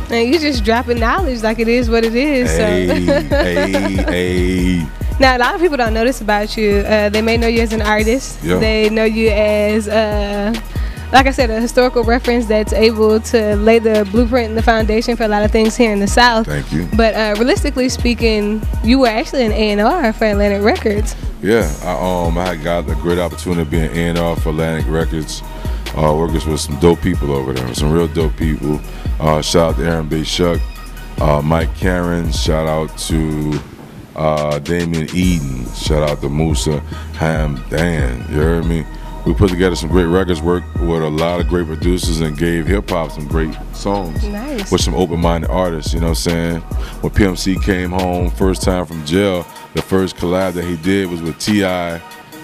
And you just dropping knowledge like it is what it is. Hey. Now, a lot of people don't know this about you. They may know you as an artist. Yeah. They know you as, like I said, a historical reference that's able to lay the blueprint and the foundation for a lot of things here in the South. Thank you. But realistically speaking, you were actually an A&R for Atlantic Records. Yeah, I got a great opportunity to be an A&R for Atlantic Records. Working with some dope people over there, some real dope people. Shout out to Aaron B. Shuck, Mike Karen. Shout out to Damian Eden. Shout out to Musa Hamdan. You heard me? We put together some great records, worked with a lot of great producers, and gave hip-hop some great songs. Nice. With some open-minded artists, you know what I'm saying? When PMC came home first time from jail, the first collab that he did was with T.I.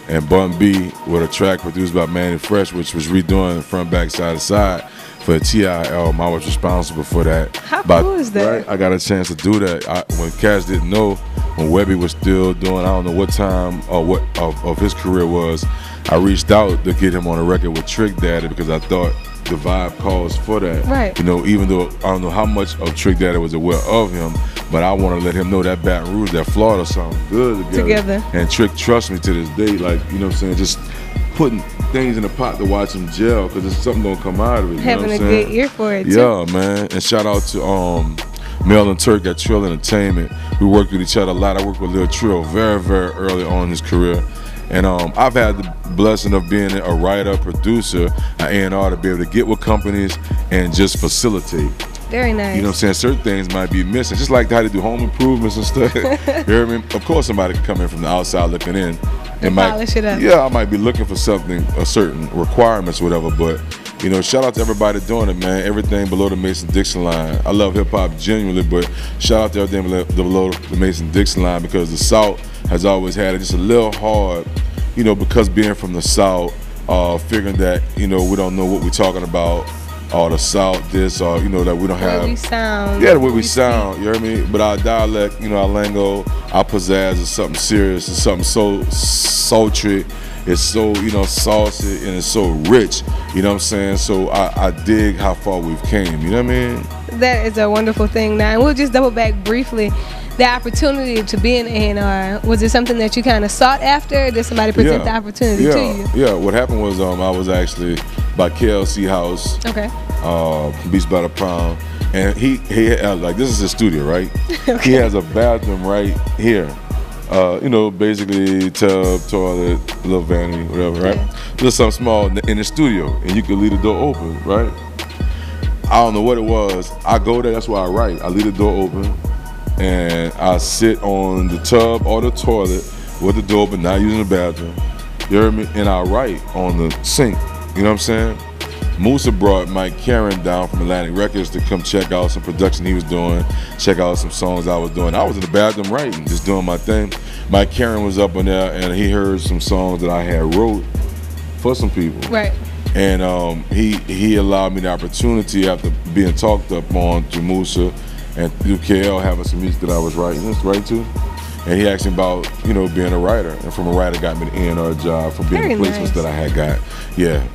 and Bun B with a track produced by Manny Fresh, which was redoing the front, back, side to side for a T.I. album. I was responsible for that. How cool is that? Right, I got a chance to do that. When Cash didn't know, when Webby was still doing, I don't know what time or what of his career was, I reached out to get him on a record with Trick Daddy because I thought the vibe calls for that. Right. You know, even though I don't know how much of Trick Daddy was aware of him, but I want to let him know that Baton Rouge, that Florida sounds good together. And Trick trusts me to this day, like, you know what I'm saying, just putting things in the pot to watch him gel, because there's something gonna come out of it. Having a good ear for it, too. Yeah, man. And shout out to Mel and Turk at Trill Entertainment. We worked with each other a lot. I worked with Lil Trill very, very early on in his career. And I've had the blessing of being a writer, producer, an A&R, to be able to get with companies and just facilitate. Very nice. You know what I'm saying? Certain things might be missing. Just like how they do home improvements and stuff. You hear me? Of course somebody can come in from the outside looking in and polish it up. Yeah, I might be looking for something, a certain requirements or whatever, but you know, shout out to everybody doing it, man. Everything below the Mason-Dixon line. I love hip-hop genuinely, but shout out to everything below the Mason-Dixon line, because the South has always had it just a little hard, you know, because being from the South, figuring that, you know, we don't know what we're talking about, or the South this, or, you know, that we don't have. The way we sound. Yeah, the way we sound, you hear me? But our dialect, you know, our lingo, our pizzazz is something serious, it's something so sultry. It's so, you know, saucy, and it's so rich, you know what I'm saying? So I dig how far we've came, you know what I mean? That is a wonderful thing. Now, and we'll just double back briefly. The opportunity to be an A&R, was it something that you kind of sought after, or did somebody present the opportunity to you? Yeah, what happened was I was actually by KLC House, Beast by the Pound, and he had, like, this is his studio, right? He has a bathroom right here. You know, basically tub, toilet, little vanity, whatever, right? just something small in the studio, and you could leave the door open, right? I don't know what it was. I go there, that's why I write. I leave the door open, and I sit on the tub or the toilet with the door open, not using the bathroom. You heard me? And I write on the sink. You know what I'm saying? Musa brought Mike Karen down from Atlantic Records to come check out some production he was doing, check out some songs I was doing. I was in the bathroom writing, just doing my thing. Mike Karen was up in there, and he heard some songs that I had wrote for some people. Right. And he allowed me the opportunity after being talked up on through Musa and through KL having some music that I was writing too. And he asked me about, you know, being a writer. And from a writer got me the A&R job for being the placements that I had got. Yeah.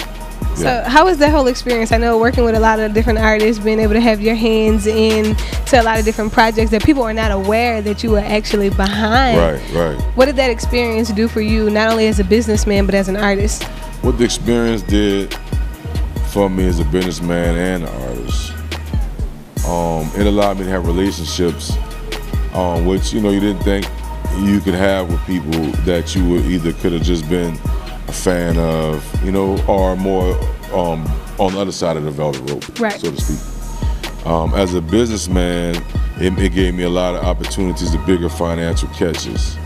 So how was that whole experience? I know working with a lot of different artists, being able to have your hands in to a lot of different projects that people are not aware that you were actually behind. Right. What did that experience do for you, not only as a businessman, but as an artist? What the experience did for me as a businessman and an artist, it allowed me to have relationships, which, you know, you didn't think you could have with people that you would either could have just been a fan of, you know, or more on the other side of the velvet rope, right, so to speak. As a businessman, it gave me a lot of opportunities to bigger financial catches,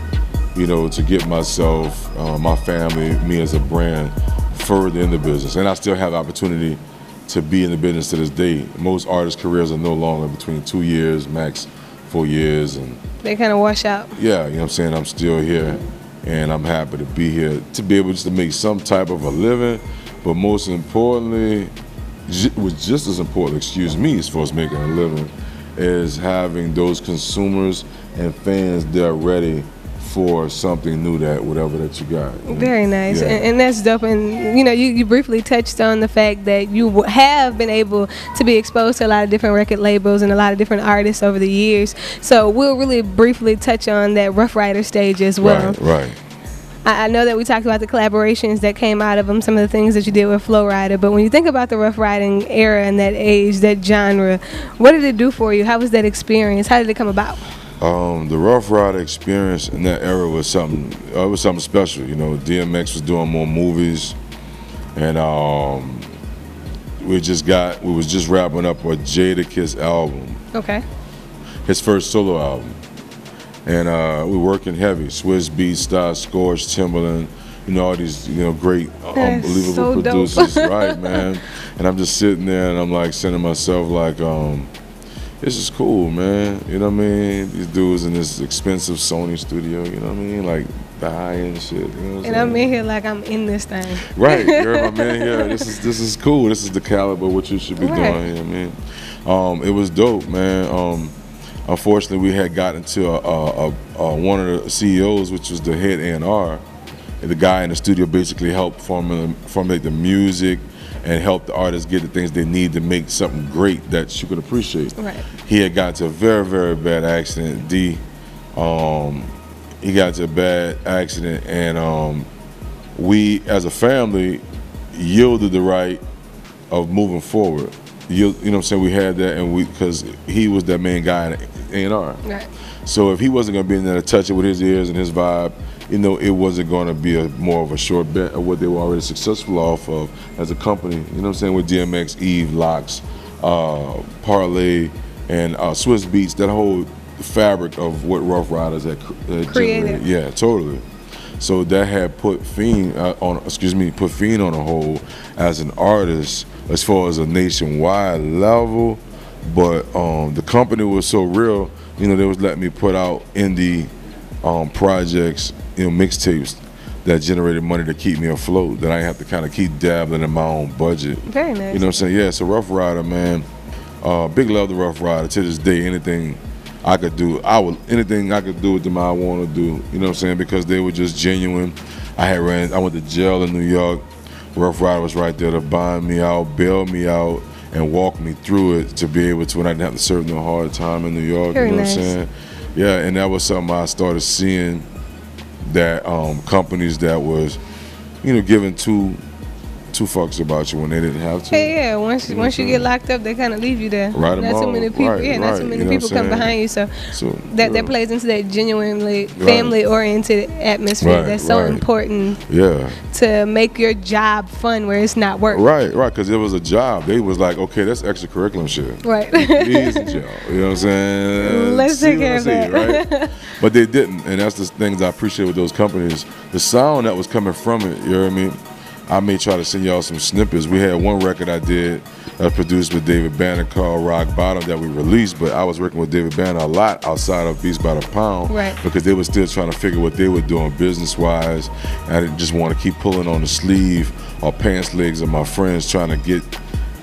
you know, to get myself, my family, me as a brand further in the business. And I still have the opportunity to be in the business to this day. Most artists' careers are no longer between 2 years, max 4 years. And they kind of wash out. Yeah, you know what I'm saying? I'm still here, and I'm happy to be here, to be able just to make some type of a living. But most importantly, was just as important, excuse me, as far as making a living, is having those consumers and fans that are ready for something new, that whatever that you got. Very nice. Yeah. And that's dope. And you know, you briefly touched on the fact that you have been able to be exposed to a lot of different record labels and a lot of different artists over the years. So we'll really briefly touch on that Ruff Ryders stage as well. Right. I know that we talked about the collaborations that came out of them, some of the things that you did with Flo Rida, but when you think about the rough riding era and that age, that genre, what did it do for you? How was that experience? How did it come about? The Ruff Ryder experience in that era was something. It was something special. You know, DMX was doing more movies, and we was just wrapping up a Jadakiss album. Okay. His first solo album, and we working heavy. Swiss Beats, Star Scorch, Timberland. You know, all these, you know, great, unbelievable producers, right, man? And I'm just sitting there, and I'm like saying to myself, like, this is cool, man. You know what I mean? These dudes in this expensive Sony studio, you know what I mean? Like the high-end shit. You know what and I'm in here like I'm in this thing. Right, you're my man here. This is cool. This is the caliber of what you should be doing. You know what I mean? It was dope, man. Unfortunately, we had gotten to one of the CEOs, which was the head A&R. The guy in the studio basically helped formulate the music and help the artists get the things they need to make something great that you could appreciate. Right. He had got to a very, very bad accident. He got to a bad accident, and we, as a family, yielded the right of moving forward. You know what I'm saying? We had that, and because he was that main guy in A&R. Right. So if he wasn't going to be in there to touch it with his ears and his vibe, you know, it wasn't going to be more of a short bet of what they were already successful off of as a company. You know what I'm saying? With DMX, Eve, Locks, Parlay, and Swiss Beats, that whole fabric of what Ruff Ryders had created. Yeah, totally. So that had put Fiend on a hold as an artist as far as a nationwide level. But the company was so real, you know, they was letting me put out indie projects, you know, mixtapes that generated money to keep me afloat, that I have to kind of keep dabbling in my own budget. Very nice. You know what I'm saying? Yeah, so Ruff Ryder, man, big love to Ruff Ryder. To this day, anything I could do with them, I want to do. You know what I'm saying? Because they were just genuine. I went to jail in New York. Ruff Ryder was right there to bond me out, bail me out, and walk me through it to be able to, when I didn't have to serve no hard time in New York. Very you know nice. What I'm saying? Yeah, and that was something I started seeing, that companies that was, you know, giving too two fucks about you when they didn't have to. Yeah. Once you get locked up, they kind of leave you there. Right. Not too many people. Not too many people come behind you. So that plays into that genuinely family-oriented atmosphere. That's so important. Yeah. To make your job fun, where it's not work. Right. Because it was a job. They was like, okay, that's extracurriculum shit. Right. Easy job. You know what I'm saying? Let's take care of that. Right? But they didn't, and that's the things I appreciate with those companies. The sound that was coming from it. You know what I mean? I may try to send y'all some snippets. We had one record I did produced with David Banner called Rock Bottom that we released, but I was working with David Banner a lot outside of Beats by the Pound because they were still trying to figure what they were doing business-wise. I didn't just want to keep pulling on the sleeve or pants legs of my friends trying to get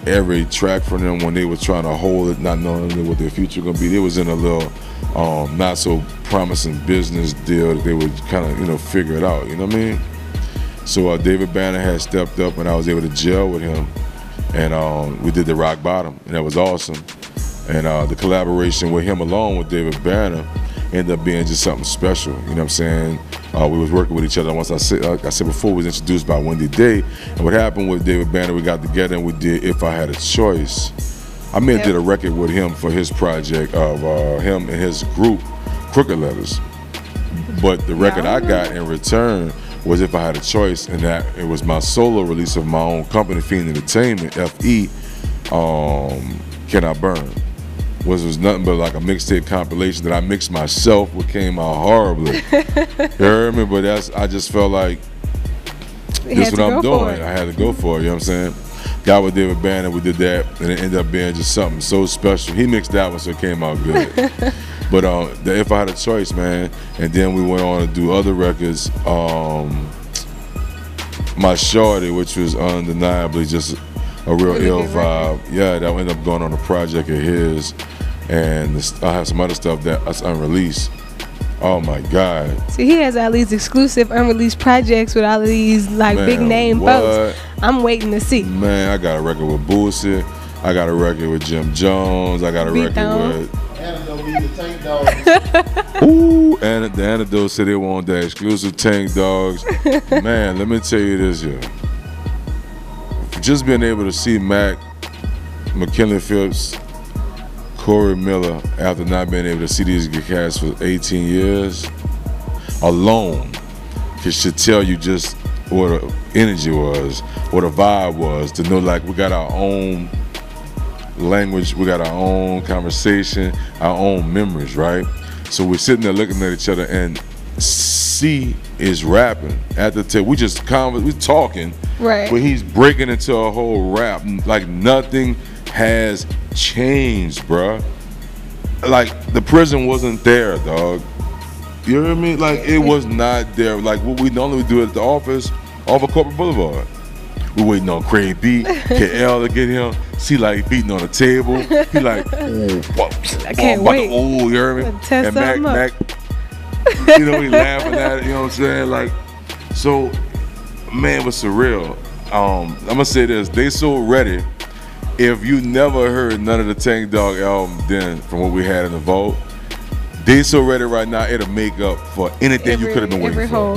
every track from them when they were trying to hold it, not knowing what their future was going to be. They was in a little not so promising business deal that they would kind of, figure it out, you know what I mean? So David Banner had stepped up and I was able to gel with him. And we did the Rock Bottom, and that was awesome. And the collaboration with him along with David Banner ended up being just something special, you know what I'm saying? We was working with each other. Once I said before, we was introduced by Wendy Day. And what happened with David Banner, we got together and we did If I Had a Choice. I may have did a record with him for his project of him and his group, Crooked Letters. But the record I got in return was If I Had a Choice, and that it was my solo release of my own company, Fiend Entertainment, FE, Can I Burn. Was nothing but like a mixtape compilation that I mixed myself, which came out horribly. You heard me? But I just felt like this is what I'm doing. I had to go for it, you know what I'm saying? Got with David Banner, we did that, and it ended up being just something so special. He mixed that one, so it came out good. But the If I Had a Choice, man, and then we went on to do other records. My Shorty, which was undeniably just a real ill vibe. Yeah, that ended up going on a project of his, and I have some other stuff that's unreleased. Oh my God! See, he has all these exclusive unreleased projects with all of these big name folks. I'm waiting to see. Man, I got a record with Boosie. I got a record with Jim Jones. I got a record with. Ooh, and the Antidote said they want that exclusive Tank Dogs. Man, let me tell you this here. Just being able to see Mac, McKinley Phillips, Corey Miller, after not being able to see these cats for 18 years, alone, should tell you just what the energy was, what the vibe was, to know like we got our own language, we got our own conversation, our own memories, right? So we're sitting there looking at each other, and C is rapping at the table. We just we talking, right? But he's breaking into a whole rap like nothing has changed, bruh. Like the prison wasn't there, dog. You know what I mean? Like it was not there. Like what we normally do at the office off of Corporate Boulevard. We waiting on Craig B, KL to get him. See like beating on the table. He like, I can't wait. You hear me? And Mac, he laughing at it. You know what I'm saying? Like, so, man, it was surreal. I'm gonna say this: they so ready. If you never heard none of the Tank Dog album, then from what we had in the vault, they so ready right now. It'll make up for anything you could have been waiting for.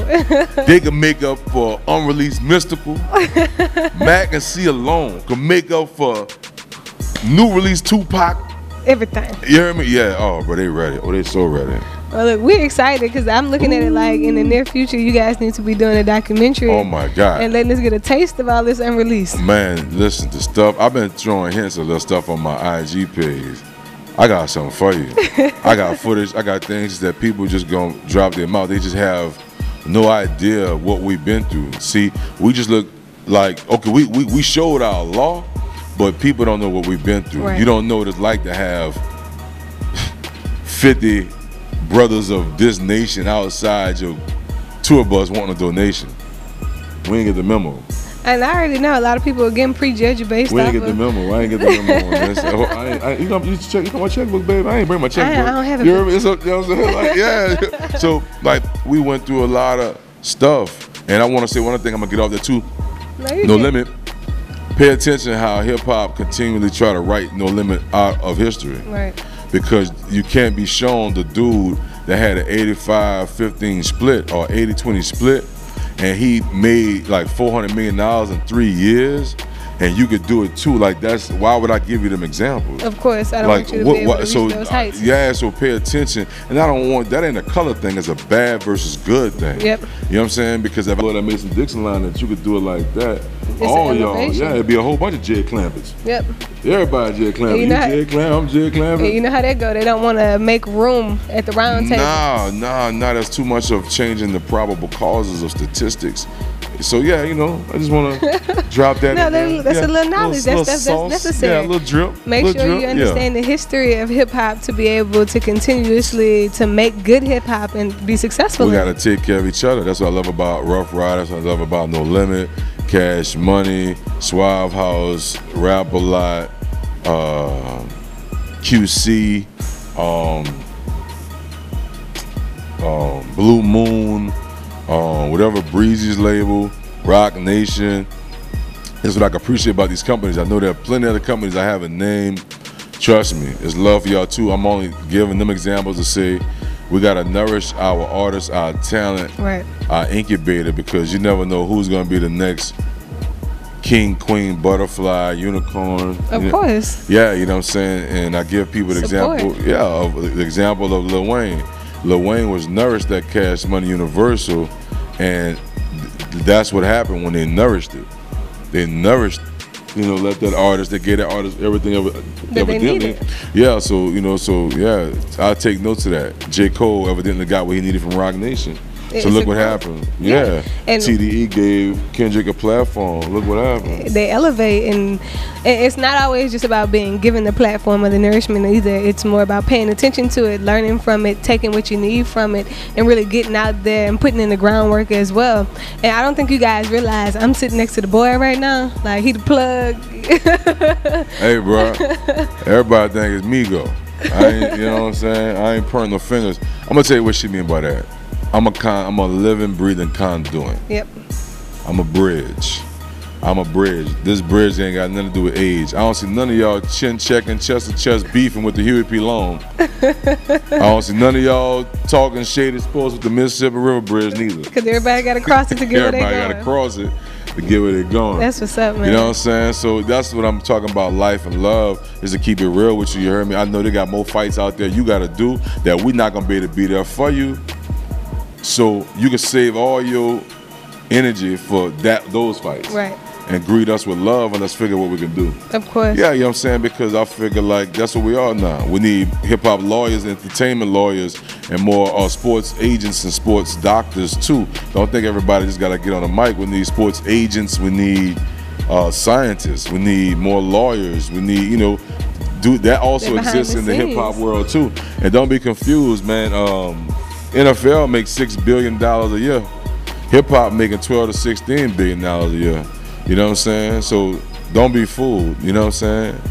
They can make up for unreleased Mystical. Mac and C alone can make up for new release Tupac. Everything. You hear me? Yeah. Oh, bro, they ready. Oh, they so ready. Well, look, we're excited because I'm looking at it like in the near future, you guys need to be doing a documentary. Oh my God! And letting us get a taste of all this unreleased. Man, listen to stuff. I've been throwing hints of little stuff on my IG page. I got something for you. I got footage. I got things that people just gonna drop their mouth. They just have no idea what we've been through. See, we just look like, okay, we showed our law, but people don't know what we've been through. Right. You don't know what it's like to have 50 brothers of this nation outside your tour bus wanting a donation. We ain't get the memo. And I already know a lot of people are getting prejudged based off. We ain't get the memo. I ain't get the memo on this. You got my checkbook, babe. I ain't bring my checkbook. I don't have it. You know what I'm saying? Like, yeah. So, like, we went through a lot of stuff. And I want to say one thing. I'm going to get off there, too. No Limit. Pay attention how hip-hop continually try to write No Limit out of history. Right. Because you can't be shown the dude that had an 85-15 split or 80-20 split and he made like $400 million in 3 years, and you could do it too. Like, that's why would I give you them examples? Of course, I don't want you to be able to reach those heights. Yeah, so pay attention. And I don't want, that ain't a color thing, it's a bad versus good thing. Yep. You know what I'm saying? Because if I that Mason Dixon line that you could do it like that, It's all an y'all, elevation. yeah, it'd be a whole bunch of Jed Clampets. Yep. Everybody Jed Clampett. You Jed Clampett, I'm Jed Clampett. You know how that go. They don't want to make room at the round table. No, that's too much of changing the probable causes of statistics. So yeah, you know, I just want to drop that. No, in that's a little knowledge. That's sauce. necessary. Yeah, a little drip. Make little sure drip, you understand the history of hip hop to be able to continuously to make good hip hop and be successful. We gotta take care of each other. That's what I love about Ruff Ryders. I love about No Limit, Cash Money, Suave House, Rap a Lot, QC, Blue Moon, whatever Breezy's label, Rock Nation. That's what I can appreciate about these companies. I know there are plenty of other companies I haven't named. Trust me, it's love for y'all too. I'm only giving them examples to say we gotta nourish our artists, our talent, Right. our incubator, because you never know who's gonna be the next king, queen, butterfly, unicorn. Of course. Yeah, you know what I'm saying? And I give people the example, of the example of Lil Wayne. Lil Wayne was nourished at Cash Money Universal, and that's what happened when they nourished it. They nourished, let that artist, they gave that artist everything evidently. Yeah, so, I take notes of that. J. Cole evidently got what he needed from Rock Nation. So look what happened. Yeah. And TDE gave Kendrick a platform. Look what happened. They elevate, and it's not always just about being given the platform or the nourishment either. It's more about paying attention to it, learning from it, taking what you need from it, and really getting out there and putting in the groundwork as well. And I don't think you guys realize I'm sitting next to the boy right now. Like, he the plug. Hey, bro. Everybody think it's Migo. I ain't, you know what I'm saying? I ain't pointing no fingers. I'm going to tell you what she mean by that. I'm a living, breathing conduit. Yep. I'm a bridge. This bridge ain't got nothing to do with age. I don't see none of y'all chin checking, chest to chest beefing with the Huey P. Long. I don't see none of y'all talking shady sports with the Mississippi River Bridge neither. Because everybody got to cross it to get where they going. Everybody got to cross it to get where they're going. That's what's up, man. You know what I'm saying? So that's what I'm talking about. Life and love is to keep it real with you. You heard me? I know they got more fights out there you got to do that we're not going to be able to be there for you. So you can save all your energy for those fights. Right. And greet us with love, and let's figure what we can do. Of course. Yeah, you know what I'm saying? Because I figure like that's what we are now. We need hip-hop lawyers, entertainment lawyers, and more sports agents and sports doctors too. Don't think everybody just got to get on the mic. We need sports agents. We need scientists. We need more lawyers. We need, that also exists in the hip-hop world too. And don't be confused, man. NFL makes $6 billion a year. Hip hop making $12 to $16 billion a year. You know what I'm saying? So don't be fooled. You know what I'm saying?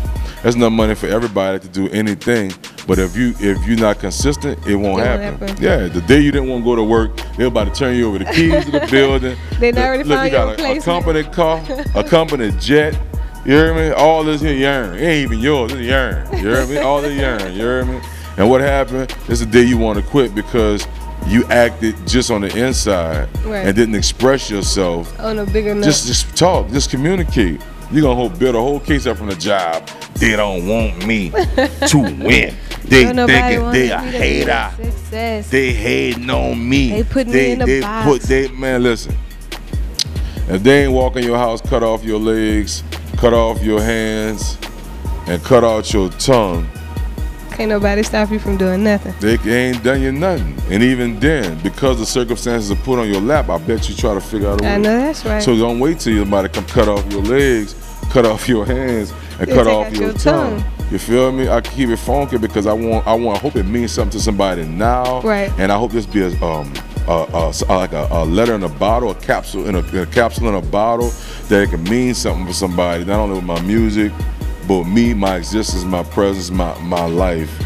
There's enough money for everybody to do anything. But if you're not consistent, it won't happen. Yeah, the day you didn't want to go to work, they're about to turn you over the keys to the building. They already found your replacement. You got a company car, a company jet. You hear me? All this here yarn. It ain't even yours. It's yarn. You hear me? All the yarn. You hear me? And what happened? It's the day you want to quit because you acted just on the inside and didn't express yourself. On a bigger note. Just talk, just communicate. You're going to build a whole case up from the job. They don't want me to win. They thinking they a hater. They hating on me. They put me in the box. Man, listen. If they ain't walk in your house, cut off your legs, cut off your hands, and cut out your tongue, can't nobody stop you from doing nothing. They ain't done you nothing. And even then, because the circumstances are put on your lap, I bet you try to figure out a way. I know that's right. So don't wait till somebody come cut off your legs, cut off your hands, and cut off your tongue. You feel me? I keep it funky because I hope it means something to somebody now. Right. And I hope this be like a letter in a bottle, a capsule in a bottle, that it can mean something for somebody, not only with my music, but me, my existence, my presence, my life.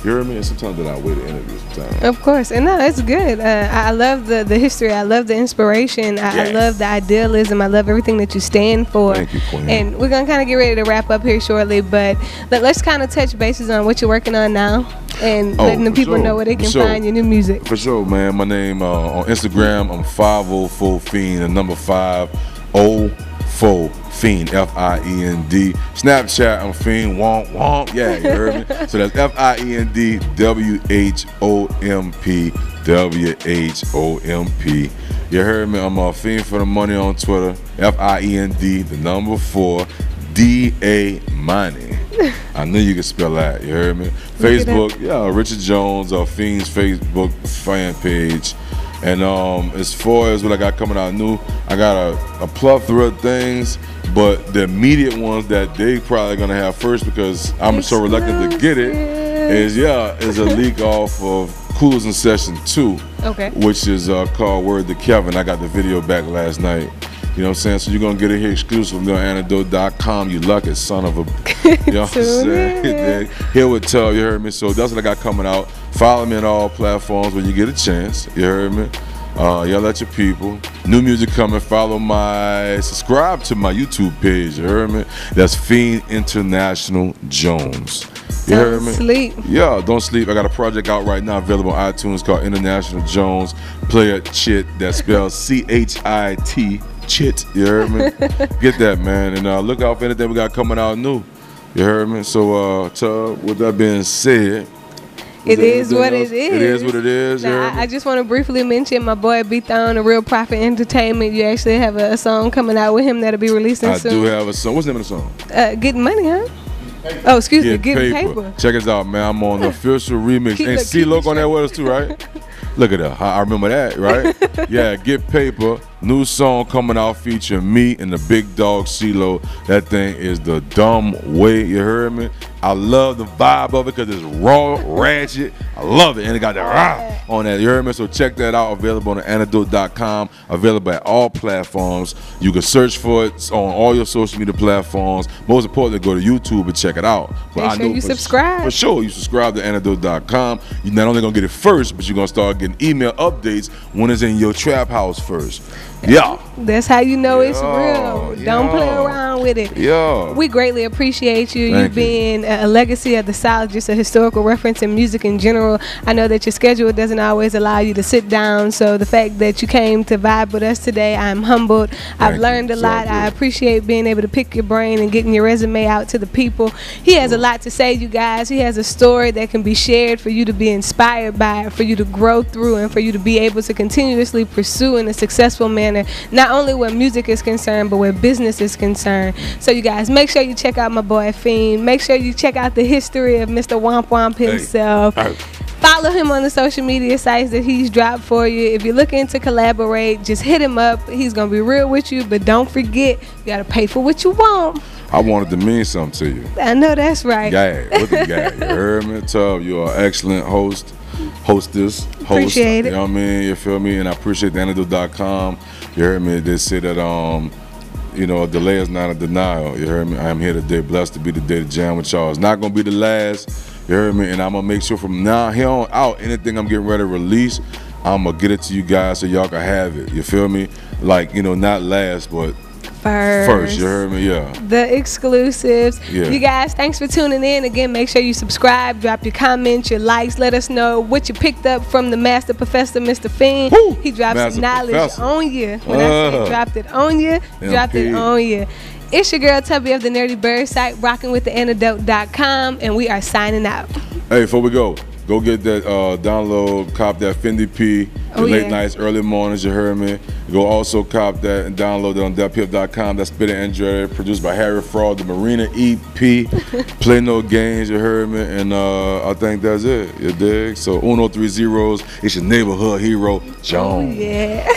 You heard me? And sometimes then I wait to interview sometimes. Of course. And no, it's good. I love the history. I love the inspiration. I love the idealism. I love everything that you stand for. Thank you, Queen. And we're going to kind of get ready to wrap up here shortly, but let's kind of touch bases on what you're working on now and letting the people know where they can find your new music. For sure, man. My name on Instagram, I'm 504 Fiend, the number 504 Fiend, F-I-E-N-D. Snapchat, I'm Fiend, womp, womp. Yeah, you heard me? So that's F-I-E-N-D, W-H-O-M-P, W-H-O-M-P. You heard me? I'm a Fiend for the Money on Twitter, F-I-E-N-D, the number 4, D-A Money. I knew you could spell that, you heard me? Facebook, Richard Jones, Fiend's Facebook fan page. And as far as what I got coming out new, I got a plethora of things, but the immediate ones that they probably gonna have first, because I'm so reluctant to get it, is a leak off of Cruising Session 2, which is called Word to Kevin. I got the video back last night. You know what I'm saying? So you're going to get it here exclusively on antidote.com, you lucky son of a... You know what I'm saying? Here with Tub, you heard me? So that's what I got coming out. Follow me on all platforms when you get a chance, you heard me? Y'all let your people. New music coming. Subscribe to my YouTube page, you heard me? That's Fiend International Jones. You heard me? Don't sleep. Yeah, don't sleep. I got a project out right now available on iTunes called International Jones. Player Chit, that spells C-H-I-T. Chit, you heard me? Get that, man. And look out for anything we got coming out new. You heard me? So, Tub, with that being said, it is what it is. It is what it is. Now, I just want to briefly mention my boy B-Thon, A Real Profit Entertainment. You actually have a song coming out with him that'll be releasing soon. I do have a song. What's the name of the song? Getting Money, huh? Oh, excuse me, Getting Paper. Check us out, man. I'm on the official remix. And C-Loc on that with us too, right? Look at that. I remember that, right? Yeah, Get Paper. New song coming out featuring me and the big dog C-Loc. That thing is the dumb way, you heard me? I love the vibe of it because it's raw, ratchet. I love it. And it got that rah on that, you heard me? So check that out. Available on antidote.com. Available at all platforms. You can search for it on all your social media platforms. Most importantly, go to YouTube and check it out. But Make sure you subscribe. For sure, you subscribe to antidote.com. You're not only going to get it first, but you're going to start getting email updates when it's in your trap house first. Yeah. That's how you know it's real. Don't play around with it. Yeah. We greatly appreciate you. Thank you being a legacy of the South, just a historical reference in music in general. I know that your schedule doesn't always allow you to sit down, so the fact that you came to vibe with us today, I'm humbled. I've learned a lot. I appreciate being able to pick your brain and getting your resume out to the people. He has a lot to say, you guys. He has a story that can be shared for you to be inspired by, for you to grow through, and for you to be able to continuously pursue in a successful manner, not only where music is concerned, but where business is concerned. So you guys, make sure you check out my boy Fiend. Make sure you check out the history of Mr. Womp Womp himself. Follow him on the social media sites that he's dropped for you. If you're looking to collaborate, just hit him up. He's going to be real with you, but don't forget, you got to pay for what you want. I wanted to mean something to you. I know that's right. Yeah, what the guy? You heard me? Tub, you're an excellent hostess. Appreciate it. You know what I mean? You feel me? And I appreciate the antidote.com. You heard me? They say that, you know, a delay is not a denial. You heard me? I am here today, blessed to be the day to jam with y'all. It's not going to be the last. You heard me? And I'm going to make sure from now here on out, anything I'm getting ready to release, I'm going to get it to you guys so y'all can have it. You feel me? Like, you know, not last, but first, you heard me? Yeah. The exclusives. Yeah. You guys, thanks for tuning in. Again, make sure you subscribe, drop your comments, your likes. Let us know what you picked up from the Master Professor, Mr. Fiend. Woo! He dropped some knowledge on you. When I say dropped it on you, dropped it on you. It's your girl, Tubby of the Nerdy Bird site, rocking with the antidote.com, and we are signing out. Hey, before we go get that download, cop that Fendi P, late nights, early mornings, you heard me. Go also cop that and download it on DepHip.com. That's Spit and Andrew, produced by Harry Fraud, the Marina EP. Play no games, you heard me. And I think that's it, you dig? So 130, it's your neighborhood hero, Jones. Oh, yeah.